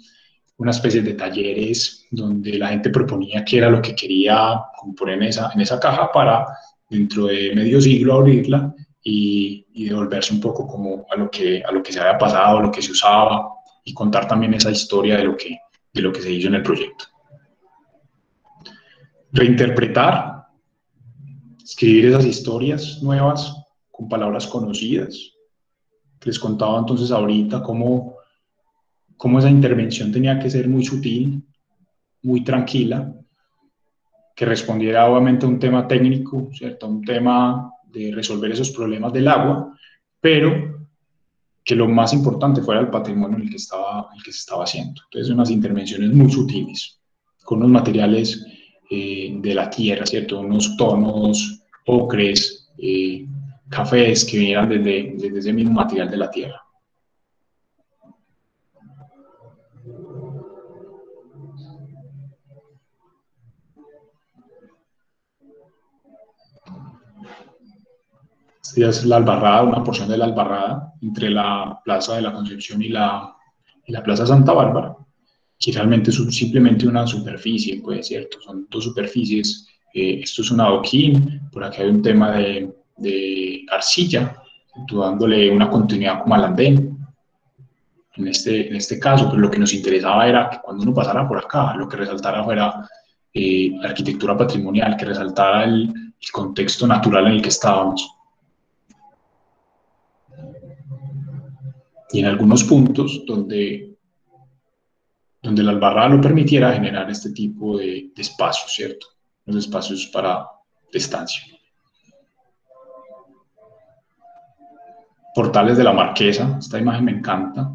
B: una especie de talleres donde la gente proponía qué era lo que quería componer en esa caja para dentro de medio siglo abrirla y devolverse un poco como a lo que se había pasado, a lo que se usaba y contar también esa historia de lo que se hizo en el proyecto. Reinterpretar, escribir esas historias nuevas con palabras conocidas. Les contaba entonces ahorita cómo esa intervención tenía que ser muy sutil, muy tranquila, que respondiera obviamente a un tema técnico, ¿cierto? A un tema de resolver esos problemas del agua, pero que lo más importante fuera el patrimonio en el que se estaba haciendo. Entonces, unas intervenciones muy sutiles, con unos materiales de la tierra, ¿cierto? Unos tonos ocres, cafés que vinieran desde ese mismo material de la tierra. Esta es la Albarrada, una porción de la Albarrada entre la Plaza de la Concepción y la Plaza Santa Bárbara, que realmente es simplemente una superficie, pues, ¿cierto? Son dos superficies. Esto es un adoquín, por aquí hay un tema de arcilla, dándole una continuidad como al andén. En este caso, pues, lo que nos interesaba era que cuando uno pasara por acá, lo que resaltara fuera la arquitectura patrimonial, que resaltara el contexto natural en el que estábamos. Y en algunos puntos donde la Albarrada lo permitiera, generar este tipo de espacios, ¿cierto? Los espacios para estancia. Portales de la Marquesa, esta imagen me encanta.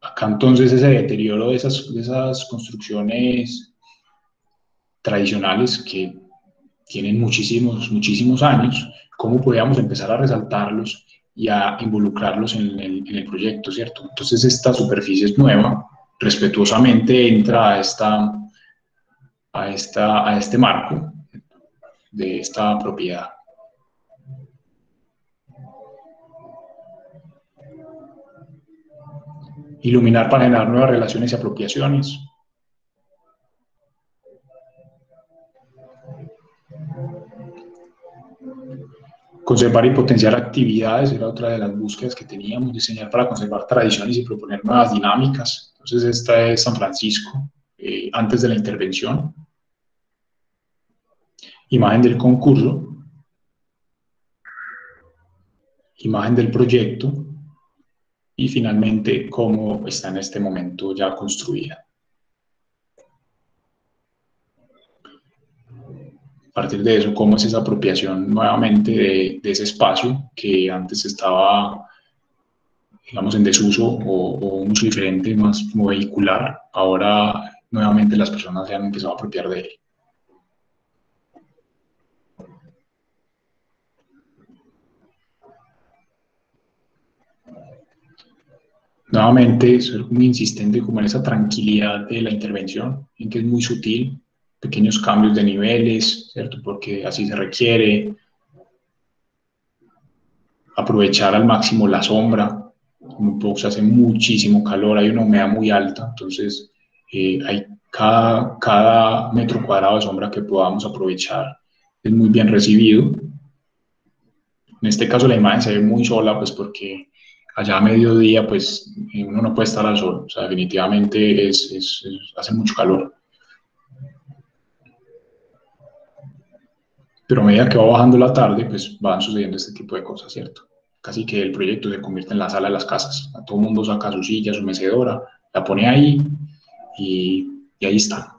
B: Acá entonces ese deterioro de esas construcciones tradicionales que tienen muchísimos años, cómo podíamos empezar a resaltarlos y a involucrarlos en el proyecto, ¿cierto? Entonces esta superficie es nueva, respetuosamente entra a este marco de esta propiedad. Iluminar para generar nuevas relaciones y apropiaciones. Conservar y potenciar actividades era otra de las búsquedas que teníamos. Diseñar para conservar tradiciones y proponer nuevas dinámicas. Entonces esta es San Francisco, antes de la intervención. Imagen del concurso. Imagen del proyecto. Y finalmente cómo está en este momento ya construida. A partir de eso, cómo es esa apropiación nuevamente de ese espacio que antes estaba, digamos, en desuso o un uso diferente, más como vehicular. Ahora nuevamente las personas se han empezado a apropiar de él. Nuevamente, ser muy insistente como en esa tranquilidad de la intervención, en que es muy sutil, pequeños cambios de niveles, ¿cierto? Porque así se requiere. Aprovechar al máximo la sombra. En un poco se hace muchísimo calor, hay una humedad muy alta, entonces hay cada metro cuadrado de sombra que podamos aprovechar es muy bien recibido. En este caso la imagen se ve muy sola, pues porque allá a mediodía pues uno no puede estar al sol, o sea, definitivamente hace mucho calor. Pero a medida que va bajando la tarde, pues van sucediendo este tipo de cosas, ¿cierto? Casi que el proyecto se convierte en la sala de las casas. Todo el mundo saca su silla, su mecedora, la pone ahí y ahí está,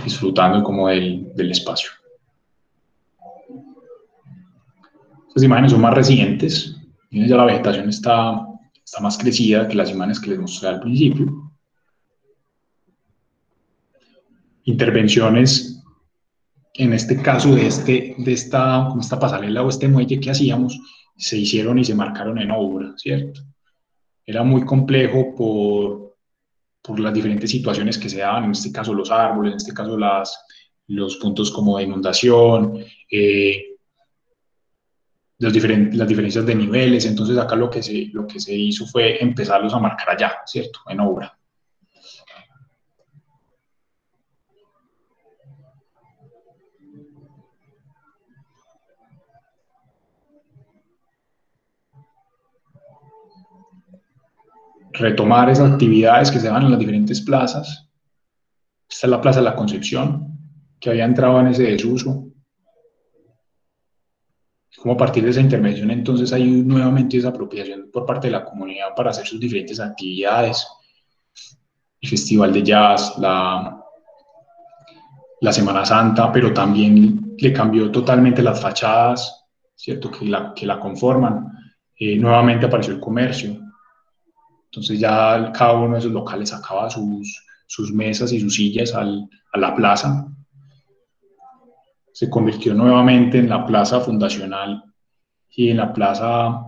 B: disfrutando como del espacio. Estas imágenes son más recientes. Miren, ya la vegetación está más crecida que las imágenes que les mostré al principio. Intervenciones, en este caso de esta pasarela o este muelle que hacíamos, se hicieron y se marcaron en obra, ¿cierto? Era muy complejo por las diferentes situaciones que se daban, en este caso los árboles, en este caso los puntos como de inundación, las diferencias de niveles. Entonces acá lo que se hizo fue empezarlos a marcar allá, ¿cierto? En obra. Retomar esas actividades que se dan en las diferentes plazas. Esta es la Plaza de la Concepción, que había entrado en ese desuso. Como a partir de esa intervención, entonces hay nuevamente esa apropiación por parte de la comunidad para hacer sus diferentes actividades. El Festival de Jazz, la Semana Santa, pero también le cambió totalmente las fachadas, ¿cierto? Que la conforman. Nuevamente apareció el comercio. Entonces ya cada uno de esos locales sacaba sus mesas y sus sillas a la plaza. Se convirtió nuevamente en la plaza fundacional y en la plaza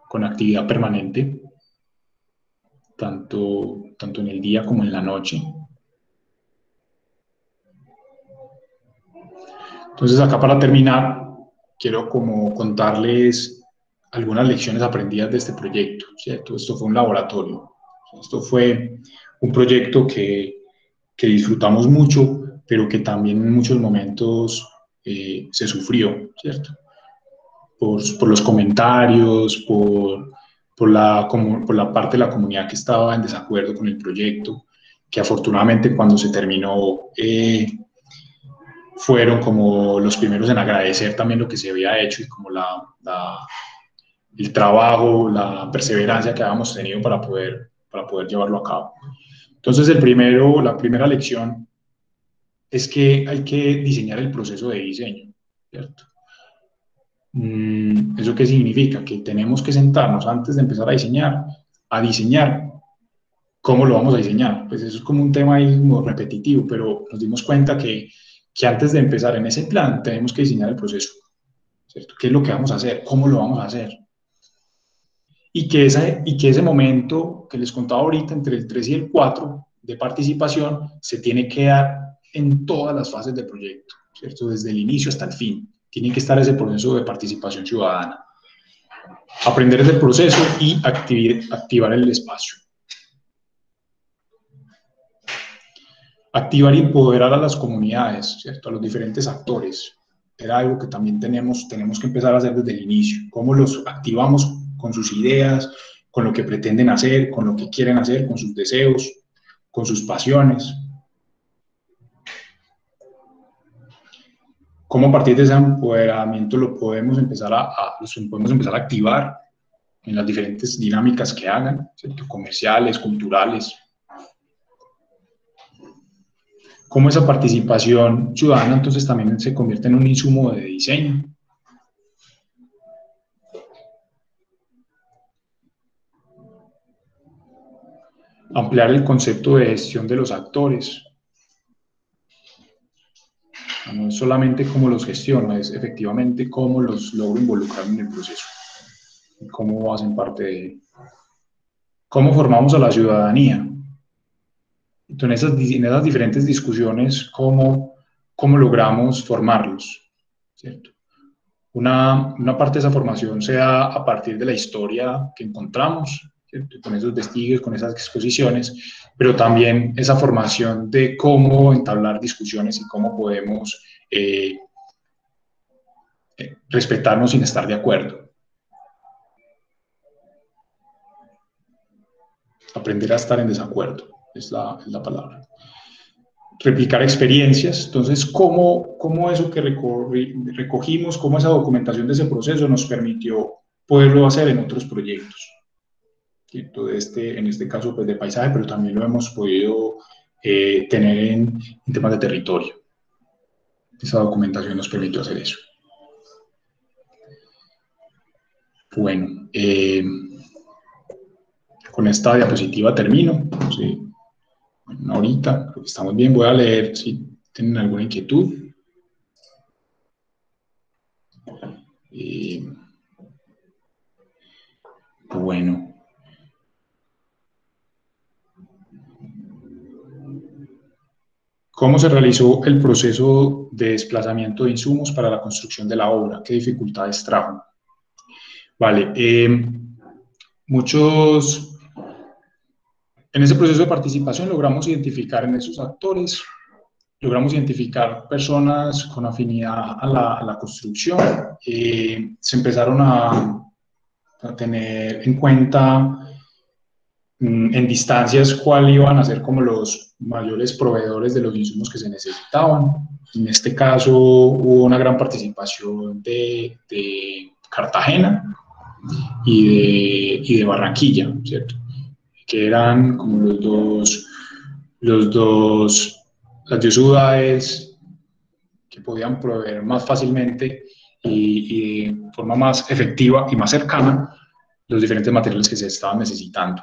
B: con actividad permanente, tanto en el día como en la noche. Entonces acá para terminar, quiero como contarles algunas lecciones aprendidas de este proyecto, ¿cierto? Esto fue un laboratorio, esto fue un proyecto que disfrutamos mucho, pero que también en muchos momentos se sufrió, ¿cierto? Por los comentarios, por la parte de la comunidad que estaba en desacuerdo con el proyecto, que afortunadamente cuando se terminó fueron como los primeros en agradecer también lo que se había hecho y como el trabajo, la perseverancia que habíamos tenido para poder llevarlo a cabo. Entonces la primera lección es que hay que diseñar el proceso de diseño, ¿cierto? ¿Eso qué significa? Que tenemos que sentarnos antes de empezar a diseñar cómo lo vamos a diseñar. Pues eso es como un tema ahí como repetitivo, pero nos dimos cuenta que antes de empezar en ese plan tenemos que diseñar el proceso, ¿cierto? ¿Qué es lo que vamos a hacer? ¿Cómo lo vamos a hacer? Y que ese momento que les contaba ahorita, entre el 3 y el 4 de participación, se tiene que dar en todas las fases del proyecto, ¿cierto? Desde el inicio hasta el fin. Tiene que estar ese proceso de participación ciudadana. Aprender ese proceso y activar el espacio. Activar y empoderar a las comunidades, ¿cierto? A los diferentes actores. Era algo que también tenemos que empezar a hacer desde el inicio. ¿Cómo los activamos con sus ideas, con lo que pretenden hacer, con lo que quieren hacer, con sus deseos, con sus pasiones? ¿Cómo a partir de ese empoderamiento lo podemos empezar a activar en las diferentes dinámicas que hagan, ¿cierto? Comerciales, culturales? ¿Cómo esa participación ciudadana entonces también se convierte en un insumo de diseño? Ampliar el concepto de gestión de los actores. No es solamente cómo los gestiono, es efectivamente cómo los logro involucrar en el proceso. Cómo hacen parte de él. ¿Cómo formamos a la ciudadanía? Entonces, en esas diferentes discusiones, ¿cómo logramos formarlos? ¿Cierto? Una parte de esa formación se da a partir de la historia que encontramos, ¿cierto? Con esos vestigios, con esas exposiciones, pero también esa formación de cómo entablar discusiones y cómo podemos respetarnos sin estar de acuerdo. Aprender a estar en desacuerdo es la palabra. Replicar experiencias, entonces, cómo eso que recogimos, cómo esa documentación de ese proceso nos permitió poderlo hacer en otros proyectos. En este caso, pues, de paisaje, pero también lo hemos podido tener en temas de territorio. Esa documentación nos permitió hacer eso. Bueno, con esta diapositiva termino. Sí. Bueno, ahorita, creo que estamos bien. Voy a leer si tienen alguna inquietud. Bueno. ¿Cómo se realizó el proceso de desplazamiento de insumos para la construcción de la obra? ¿Qué dificultades trajo? Vale, en ese proceso de participación logramos identificar en esos actores, logramos identificar personas con afinidad a la construcción, se empezaron a tener en cuenta en distancias cuáles iban a ser como los mayores proveedores de los insumos que se necesitaban. En este caso hubo una gran participación de Cartagena y de Barranquilla, ¿cierto? Que eran como las dos ciudades que podían proveer más fácilmente y de forma más efectiva y más cercana los diferentes materiales que se estaban necesitando.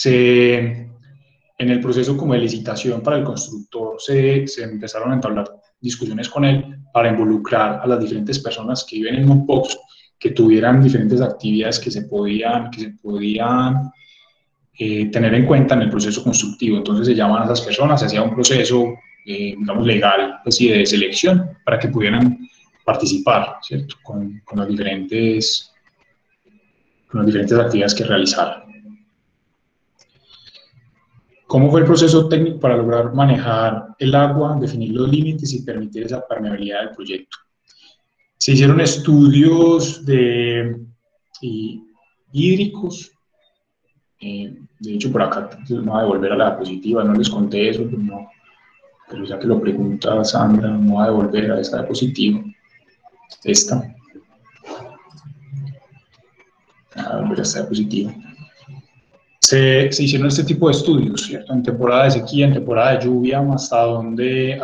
B: En el proceso como de licitación para el constructor se empezaron a entablar discusiones con él para involucrar a las diferentes personas que viven en Mompox, que tuvieran diferentes actividades que se podían tener en cuenta en el proceso constructivo. Entonces se llaman a esas personas, se hacía un proceso, digamos, legal, pues, de selección para que pudieran participar, ¿cierto? Con las diferentes actividades que realizaron. ¿Cómo fue el proceso técnico para lograr manejar el agua, definir los límites y permitir esa permeabilidad del proyecto? Se hicieron estudios hídricos. De hecho, por acá me voy a devolver a la diapositiva, no les conté eso, pero ya que lo pregunta Sandra, me voy a devolver a esta diapositiva. Esta. A devolver a esta diapositiva. Se hicieron este tipo de estudios, ¿cierto? En temporada de sequía, en temporada de lluvia, hasta dónde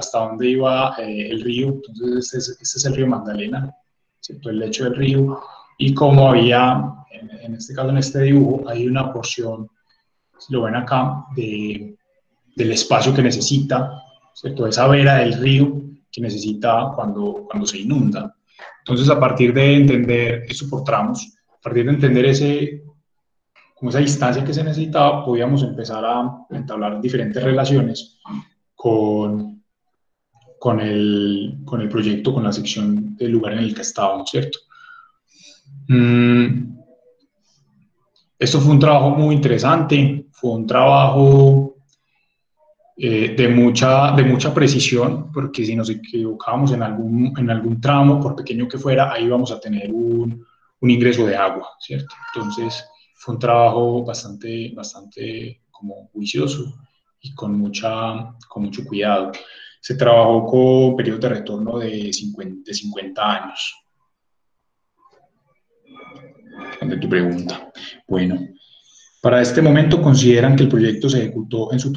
B: iba el río. Entonces, este es el río Magdalena, ¿cierto? El lecho del río. Y como había, en este caso, en este dibujo, hay una porción, si lo ven acá, del espacio que necesita, ¿cierto? Esa vera del río que necesita cuando se inunda. Entonces, a partir de entender eso por tramos, a partir de entender como esa distancia que se necesitaba, podíamos empezar a entablar diferentes relaciones con el proyecto, con la sección del lugar en el que estábamos, ¿cierto? Esto fue un trabajo muy interesante, fue un trabajo de mucha precisión, porque si nos equivocábamos en algún tramo, por pequeño que fuera, ahí íbamos a tener un ingreso de agua, ¿cierto? Entonces, fue un trabajo bastante como juicioso y con mucho cuidado. Se trabajó con periodos de retorno de 50 años. De tu pregunta. Bueno, para este momento, ¿consideran que el proyecto se ejecutó en su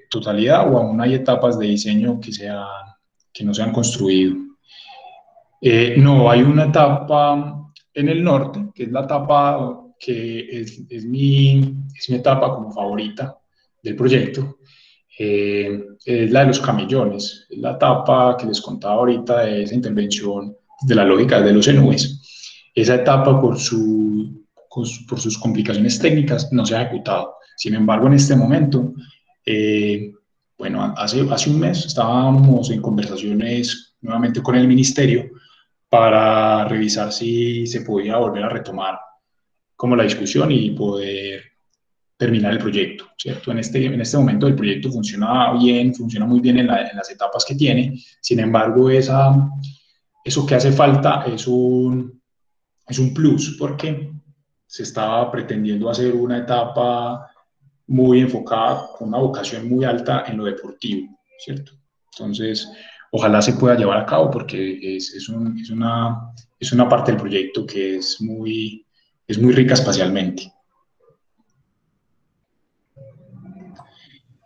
B: totalidad o aún hay etapas de diseño que no se han construido? No, hay una etapa en el norte, que es la etapa que es mi etapa como favorita del proyecto, es la de los camellones, es la etapa que les contaba ahorita de esa intervención de la lógica de los enúes. Esa etapa, por sus complicaciones técnicas, no se ha ejecutado. Sin embargo, en este momento, bueno, hace un mes estábamos en conversaciones nuevamente con el ministerio para revisar si se podía volver a retomar como la discusión y poder terminar el proyecto, ¿cierto? En este momento el proyecto funciona bien, funciona muy bien en las etapas que tiene. Sin embargo, eso que hace falta es un plus, porque se estaba pretendiendo hacer una etapa muy enfocada, con una vocación muy alta en lo deportivo, ¿cierto? Entonces, ojalá se pueda llevar a cabo, porque es una parte del proyecto que es muy rica espacialmente.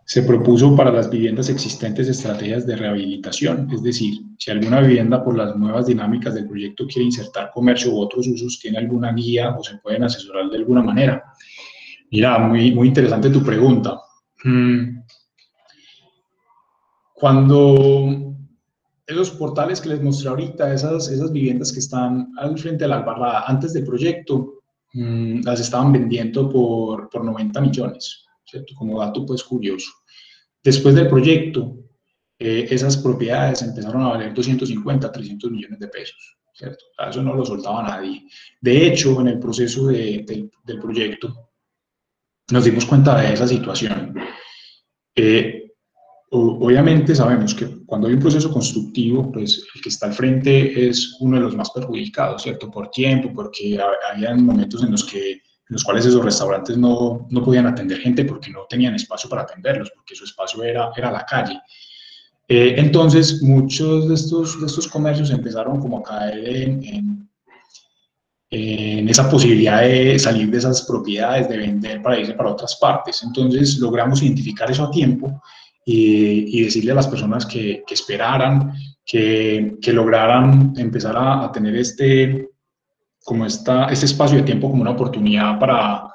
B: Se propuso para las viviendas existentes estrategias de rehabilitación, es decir, si alguna vivienda por las nuevas dinámicas del proyecto quiere insertar comercio u otros usos, tiene alguna guía o se pueden asesorar de alguna manera. Mira, muy interesante tu pregunta. Cuando esos portales que les mostré ahorita, esas viviendas que están al frente de la Albarrada, antes del proyecto, las estaban vendiendo por 90 millones, ¿cierto? Como dato pues curioso. Después del proyecto, esas propiedades empezaron a valer 250, 300 millones de pesos, ¿cierto? O sea, eso no lo soltaba nadie. De hecho, en el proceso del proyecto, nos dimos cuenta de esa situación. Obviamente sabemos que cuando hay un proceso constructivo, pues el que está al frente es uno de los más perjudicados, ¿cierto? Por tiempo, porque había momentos en los cuales esos restaurantes no podían atender gente porque no tenían espacio para atenderlos, porque su espacio era la calle. Entonces, muchos de estos comercios empezaron como a caer en esa posibilidad de salir de esas propiedades, de vender para irse para otras partes. Entonces, logramos identificar eso a tiempo y decirle a las personas que esperaran, que lograran empezar a tener este espacio de tiempo como una oportunidad para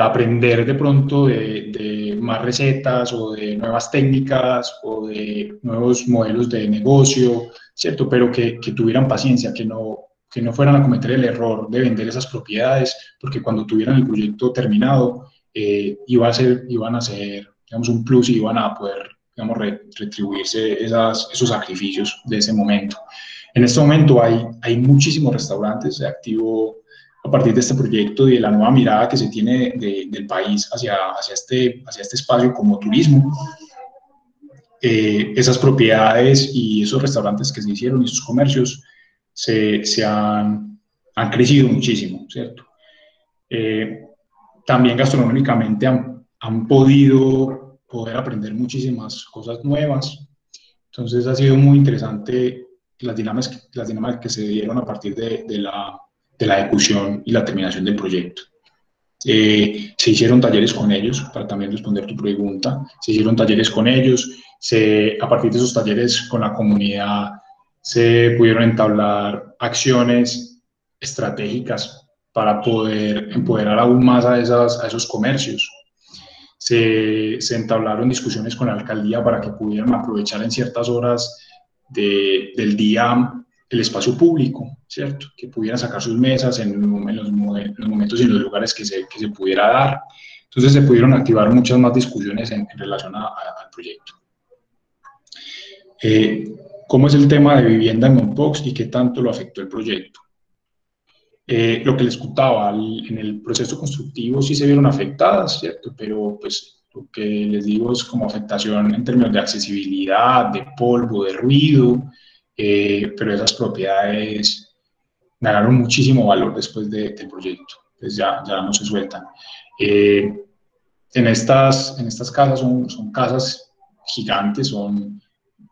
B: aprender de pronto de más recetas o de nuevas técnicas o de nuevos modelos de negocio, ¿cierto? Pero que tuvieran paciencia, que no fueran a cometer el error de vender esas propiedades, porque cuando tuvieran el proyecto terminado, iban a ser, digamos, un plus y iban a poder, digamos, retribuirse esos sacrificios de ese momento. En este momento hay muchísimos restaurantes de activo a partir de este proyecto y de la nueva mirada que se tiene del país hacia este espacio como turismo. Esas propiedades y esos restaurantes que se hicieron y esos comercios han crecido muchísimo, ¿cierto? También gastronómicamente han poder aprender muchísimas cosas nuevas. Entonces ha sido muy interesante las dinámicas que se dieron a partir de la ejecución y la terminación del proyecto. Se hicieron talleres con ellos, para también responder tu pregunta, se hicieron talleres con ellos, a partir de esos talleres con la comunidad se pudieron entablar acciones estratégicas para poder empoderar aún más a esos comercios. Se entablaron discusiones con la alcaldía para que pudieran aprovechar en ciertas horas del día el espacio público, ¿cierto? Que pudieran sacar sus mesas en los momentos y en los lugares que se pudiera dar. Entonces se pudieron activar muchas más discusiones en relación al proyecto. ¿Cómo es el tema de vivienda en Mompox y qué tanto lo afectó el proyecto? Lo que les contaba, en el proceso constructivo sí se vieron afectadas, ¿cierto? Pero pues lo que les digo es como afectación en términos de accesibilidad, de polvo, de ruido, pero esas propiedades ganaron muchísimo valor después del proyecto, pues ya no se sueltan. En estas casas son casas gigantes,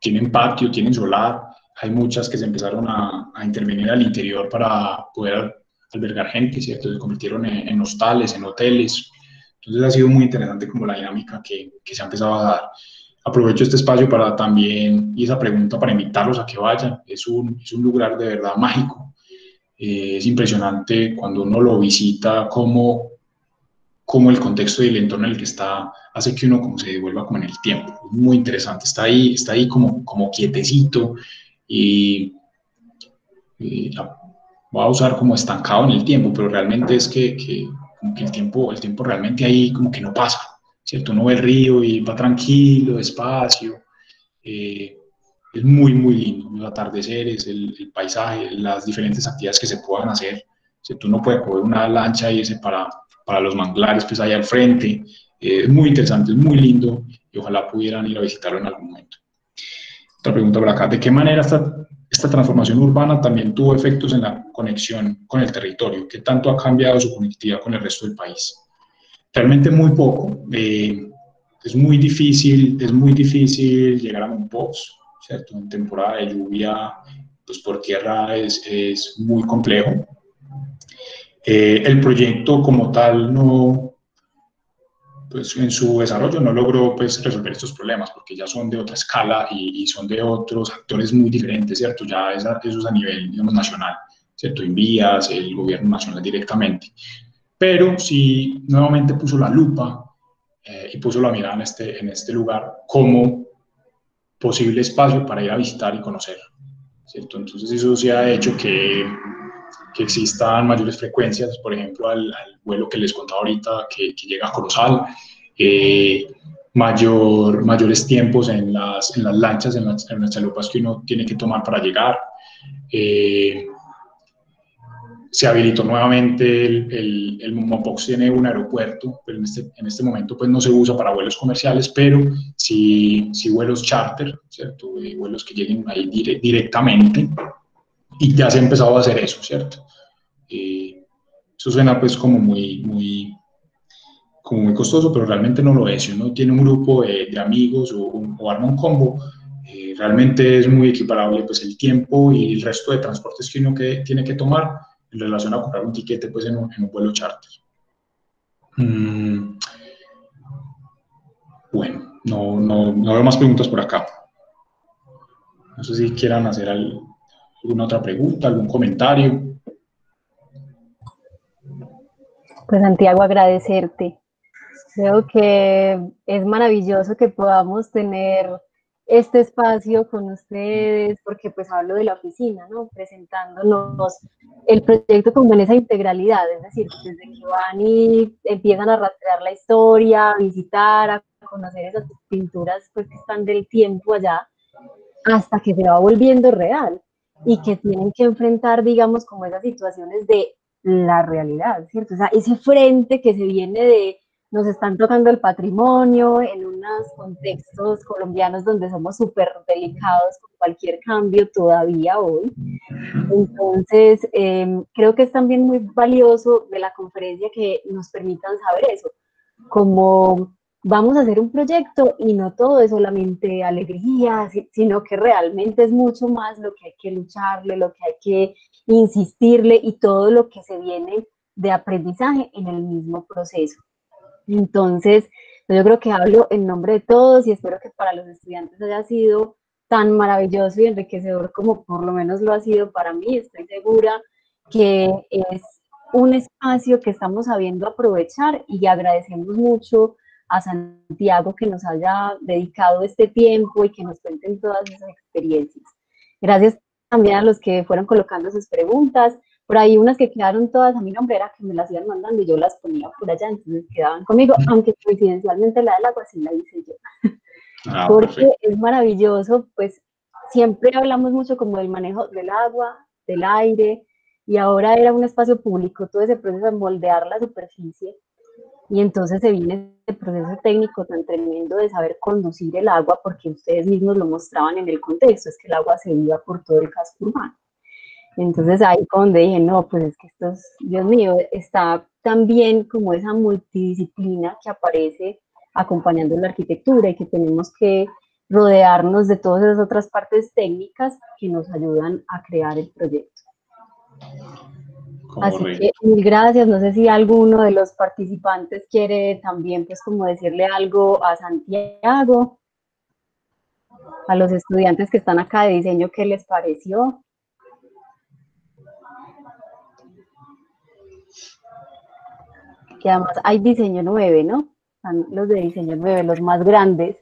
B: tienen patio, tienen solar, hay muchas que se empezaron a intervenir al interior para poder albergar gente, ¿cierto? Se convirtieron en hostales, en hoteles. Entonces ha sido muy interesante como la dinámica que se ha empezado a dar. Aprovecho este espacio para también, y esa pregunta para invitarlos a que vayan. Es un lugar de verdad mágico. Es impresionante cuando uno lo visita, cómo el contexto y el entorno en el que está hace que uno como se devuelva como en el tiempo. Es muy interesante. Está ahí como quietecito y voy a usar como estancado en el tiempo, pero realmente es que el tiempo realmente ahí como que no pasa, ¿cierto? Uno ve el río y va tranquilo, despacio, es muy lindo, los atardeceres, el paisaje, las diferentes actividades que se puedan hacer Si tú no puedes coger una lancha y irse para los manglares, pues allá al frente. Es muy interesante, es muy lindo y ojalá pudieran ir a visitarlo en algún momento. Otra pregunta por acá, ¿de qué manera esta transformación urbana también tuvo efectos en la conexión con el territorio? ¿Qué tanto ha cambiado su conectividad con el resto del país? Realmente muy poco. Es muy difícil llegar a Mompox, ¿cierto? En temporada de lluvia, pues por tierra es muy complejo. El proyecto como tal no, pues en su desarrollo no logró pues resolver estos problemas porque ya son de otra escala y son de otros actores muy diferentes, ¿cierto? Ya eso es a nivel, digamos, nacional, ¿cierto? Invías, el gobierno nacional directamente. Pero sí nuevamente puso la lupa y puso la mirada en este lugar como posible espacio para ir a visitar y conocer, ¿cierto? Entonces eso sí ha hecho que existan mayores frecuencias, por ejemplo, al vuelo que les contaba ahorita, que llega a Corozal, mayores tiempos en las lanchas, en las chalupas que uno tiene que tomar para llegar. Se habilitó nuevamente el Mompox tiene un aeropuerto, pero en este momento pues no se usa para vuelos comerciales, pero sí vuelos charter, ¿cierto? Vuelos que lleguen ahí directamente, y ya se ha empezado a hacer eso, ¿cierto? Eso suena pues como muy costoso, pero realmente no lo es. Si uno tiene un grupo de amigos o arma un combo, realmente es muy equiparable pues el tiempo y el resto de transportes que uno tiene que tomar en relación a comprar un tiquete pues en un vuelo charter. Bueno, no veo más preguntas por acá. No sé si quieran hacer alguna otra pregunta, algún comentario.
A: Pues Santiago, agradecerte. Creo que es maravilloso que podamos tener este espacio con ustedes, porque pues hablo de la oficina, ¿no? Presentándonos el proyecto como en esa integralidad, es decir, desde que van y empiezan a rastrear la historia, a visitar, a conocer esas pinturas pues que están del tiempo allá, hasta que se va volviendo real y que tienen que enfrentar, digamos, como esas situaciones de la realidad, ¿cierto? O sea, ese frente que se viene de nos están tocando el patrimonio en unos contextos colombianos donde somos súper delicados con cualquier cambio todavía hoy. Entonces, creo que es también muy valioso de la conferencia que nos permitan saber eso, como vamos a hacer un proyecto y no todo es solamente alegría, sino que realmente es mucho más lo que hay que lucharle, lo que hay que insistirle y todo lo que se viene de aprendizaje en el mismo proceso. Entonces, yo creo que hablo en nombre de todos y espero que para los estudiantes haya sido tan maravilloso y enriquecedor como por lo menos lo ha sido para mí. Estoy segura que es un espacio que estamos sabiendo aprovechar y agradecemos mucho a Santiago que nos haya dedicado este tiempo y que nos cuenten todas esas experiencias. Gracias también a los que fueron colocando sus preguntas. Por ahí unas que quedaron todas a mi nombre era que me las iban mandando y yo las ponía por allá, entonces quedaban conmigo, aunque coincidencialmente la del agua sí la hice yo. Porque perfecto. Es maravilloso, pues siempre hablamos mucho como del manejo del agua, del aire, y ahora era un espacio público, todo ese proceso de moldear la superficie, y entonces se viene el proceso técnico tan tremendo de saber conducir el agua, porque ustedes mismos lo mostraban en el contexto, es que el agua se iba por todo el casco urbano. Entonces ahí fue donde dije, no, pues es que esto es, Dios mío, está también como esa multidisciplina que aparece acompañando la arquitectura y que tenemos que rodearnos de todas esas otras partes técnicas que nos ayudan a crear el proyecto. Así que mil gracias, no sé si alguno de los participantes quiere también pues como decirle algo a Santiago, a los estudiantes que están acá de diseño, ¿qué les pareció? Que además hay diseño 9, ¿no? Están los de diseño 9, los más grandes.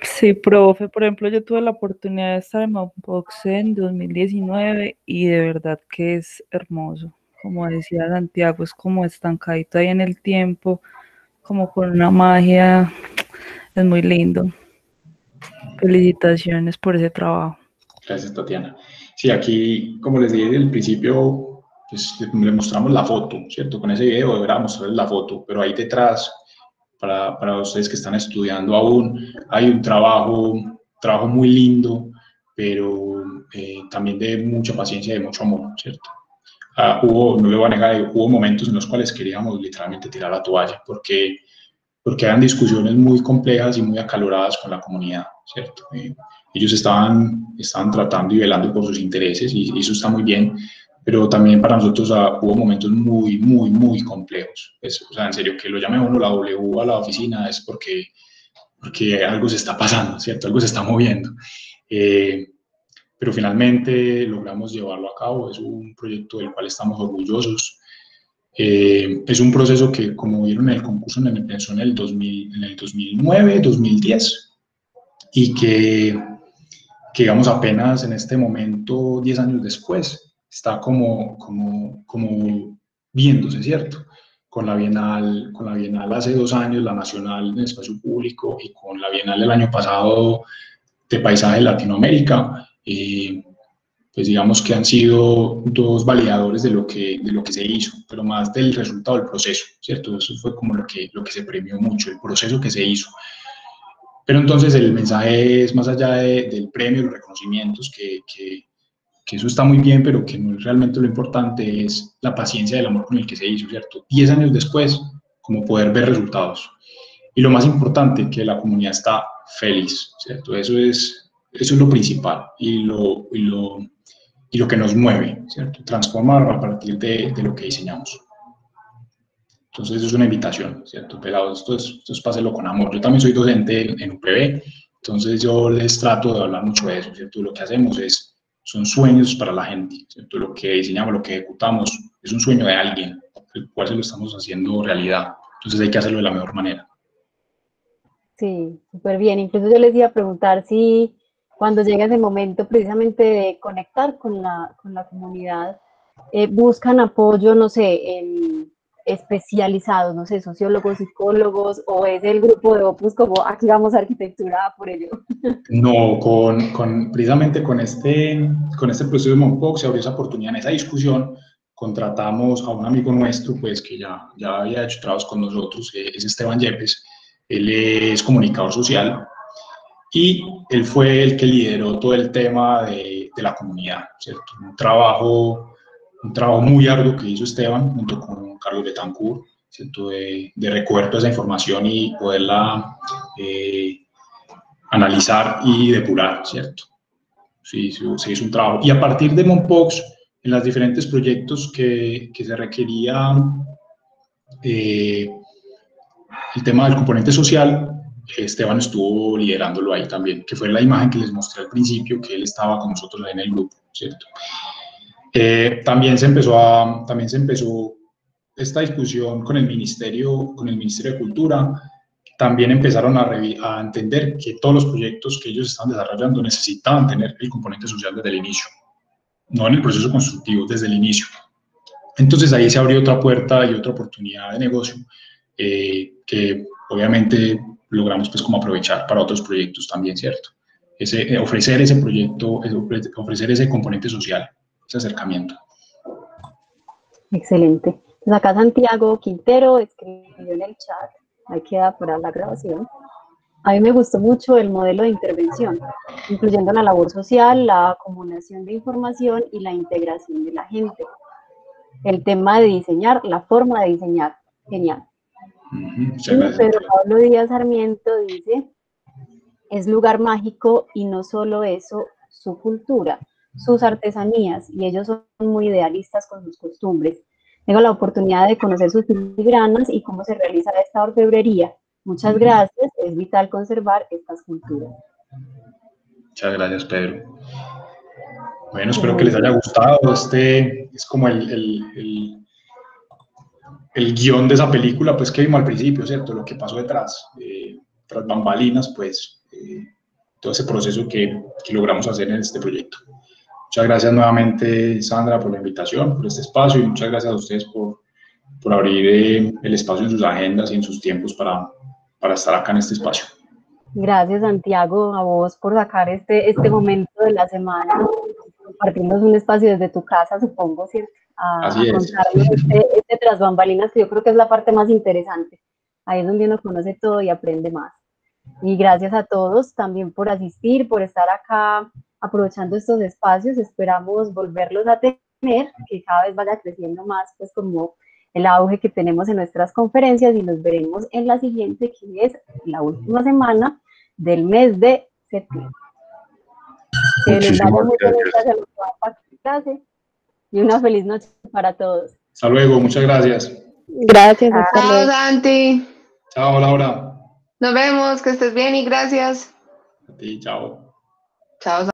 D: Sí, profe, por ejemplo, yo tuve la oportunidad de estar en Mompox en 2019 y de verdad que es hermoso. Como decía Santiago, es como estancadito ahí en el tiempo, como con una magia, es muy lindo. Felicitaciones por ese trabajo.
B: Gracias, Tatiana. Sí, aquí, como les dije desde el principio, pues le mostramos la foto, ¿cierto? Con ese video deberá mostrarles la foto, pero ahí detrás, para ustedes que están estudiando aún, hay un trabajo muy lindo, pero también de mucha paciencia y de mucho amor, ¿cierto? No le voy a negar, hubo momentos en los cuales queríamos literalmente tirar la toalla, porque eran discusiones muy complejas y muy acaloradas con la comunidad, ¿cierto? Ellos estaban tratando y velando por sus intereses y eso está muy bien, pero también para nosotros hubo momentos muy, muy, muy complejos. O sea, en serio, que lo llame uno la W a la oficina es porque algo se está pasando, ¿cierto? Algo se está moviendo. Pero finalmente logramos llevarlo a cabo. Es un proyecto del cual estamos orgullosos. Es un proceso que, como vieron en el concurso, empezó en el 2009, 2010, y que, digamos, apenas en este momento, 10 años después, está como viéndose, ¿cierto? Con la Bienal hace 2 años, la Nacional en el Espacio Público, y con la Bienal del año pasado de Paisaje de Latinoamérica, pues digamos que han sido 2 validadores de lo que se hizo, pero más del resultado del proceso, ¿cierto? Eso fue como lo que se premió mucho, el proceso que se hizo. Pero entonces el mensaje es más allá del premio, los reconocimientos, que eso está muy bien, pero que no es realmente lo importante, es la paciencia y el amor con el que se hizo, ¿cierto? 10 años después, como poder ver resultados. Y lo más importante, que la comunidad está feliz, ¿cierto? Eso es lo principal y lo que nos mueve, ¿cierto? Transformar a partir de lo que diseñamos. Entonces, eso es una invitación, ¿cierto? Pelados, esto es pásenlo con amor. Yo también soy docente en UPB, entonces yo les trato de hablar mucho de eso, ¿cierto? Lo que hacemos son sueños para la gente, ¿cierto? Lo que diseñamos, lo que ejecutamos, es un sueño de alguien, el cual se lo estamos haciendo realidad. Entonces, hay que hacerlo de la mejor manera.
A: Sí, súper bien. Incluso yo les iba a preguntar si cuando llega ese momento precisamente de conectar con la comunidad, buscan apoyo, no sé, en especializados, no sé, sociólogos, psicólogos, o es el grupo de Opus como aquí vamos a arquitectura por ello.
B: No, precisamente con este proceso de Monkbox se abrió esa oportunidad, en esa discusión contratamos a un amigo nuestro, pues que ya había hecho trabajos con nosotros, es Esteban Yepes. Él es comunicador social y él fue el que lideró todo el tema de la comunidad, ¿cierto? Un trabajo muy arduo que hizo Esteban junto con Carlos Betancourt, ¿cierto? De recoger toda esa información y poderla analizar y depurar, ¿cierto? Sí, se hizo un trabajo. Y a partir de Monkbox, en los diferentes proyectos que se requería el tema del componente social, Esteban estuvo liderándolo ahí también, que fue la imagen que les mostré al principio, que él estaba con nosotros ahí en el grupo, ¿cierto? También se empezó esta discusión con el Ministerio de Cultura. También empezaron a entender que todos los proyectos que ellos estaban desarrollando necesitaban tener el componente social desde el inicio, no en el proceso constructivo, desde el inicio. Entonces ahí se abrió otra puerta y otra oportunidad de negocio que obviamente logramos pues como aprovechar para otros proyectos también, ¿cierto? Ofrecer ese proyecto, ofrecer ese componente social, ese acercamiento.
A: Excelente. Pues acá Santiago Quintero escribió en el chat, ahí queda para la grabación. A mí me gustó mucho el modelo de intervención, incluyendo la labor social, la acumulación de información y la integración de la gente. El tema de diseñar, la forma de diseñar, genial.
B: Muchas gracias.
A: Pedro Pablo Díaz Sarmiento dice, es lugar mágico y no solo eso, su cultura, sus artesanías, y ellos son muy idealistas con sus costumbres. Tengo la oportunidad de conocer sus filigranas y cómo se realiza esta orfebrería. Muchas gracias, es vital conservar estas culturas.
B: Muchas gracias, Pedro. Bueno, espero que les haya gustado. Este es como el guión de esa película, pues que vimos al principio, ¿cierto? Lo que pasó detrás, tras bambalinas, pues todo ese proceso que logramos hacer en este proyecto. Muchas gracias nuevamente, Sandra, por la invitación, por este espacio, y muchas gracias a ustedes por abrir el espacio en sus agendas y en sus tiempos para estar acá en este espacio. Gracias,
A: Santiago, a vos por sacar este momento de la semana, compartirnos un espacio desde tu casa, supongo, ¿cierto?
B: Así es.
A: Contarnos este tras bambalinas, que yo creo que es la parte más interesante. Ahí es donde uno conoce todo y aprende más. Y gracias a todos también por asistir, por estar acá aprovechando estos espacios. Esperamos volverlos a tener, que cada vez vaya creciendo más, pues como el auge que tenemos en nuestras conferencias, y nos veremos en la siguiente, que es la última semana del mes de septiembre. Que les vaya muy bien a los que van para clase y una feliz noche para todos.
B: Hasta luego, muchas gracias.
A: Gracias, hasta luego.
E: Chao, Santi.
B: Chao, Laura.
E: Nos vemos, que estés bien y gracias.
B: A ti, chao.
E: Chao.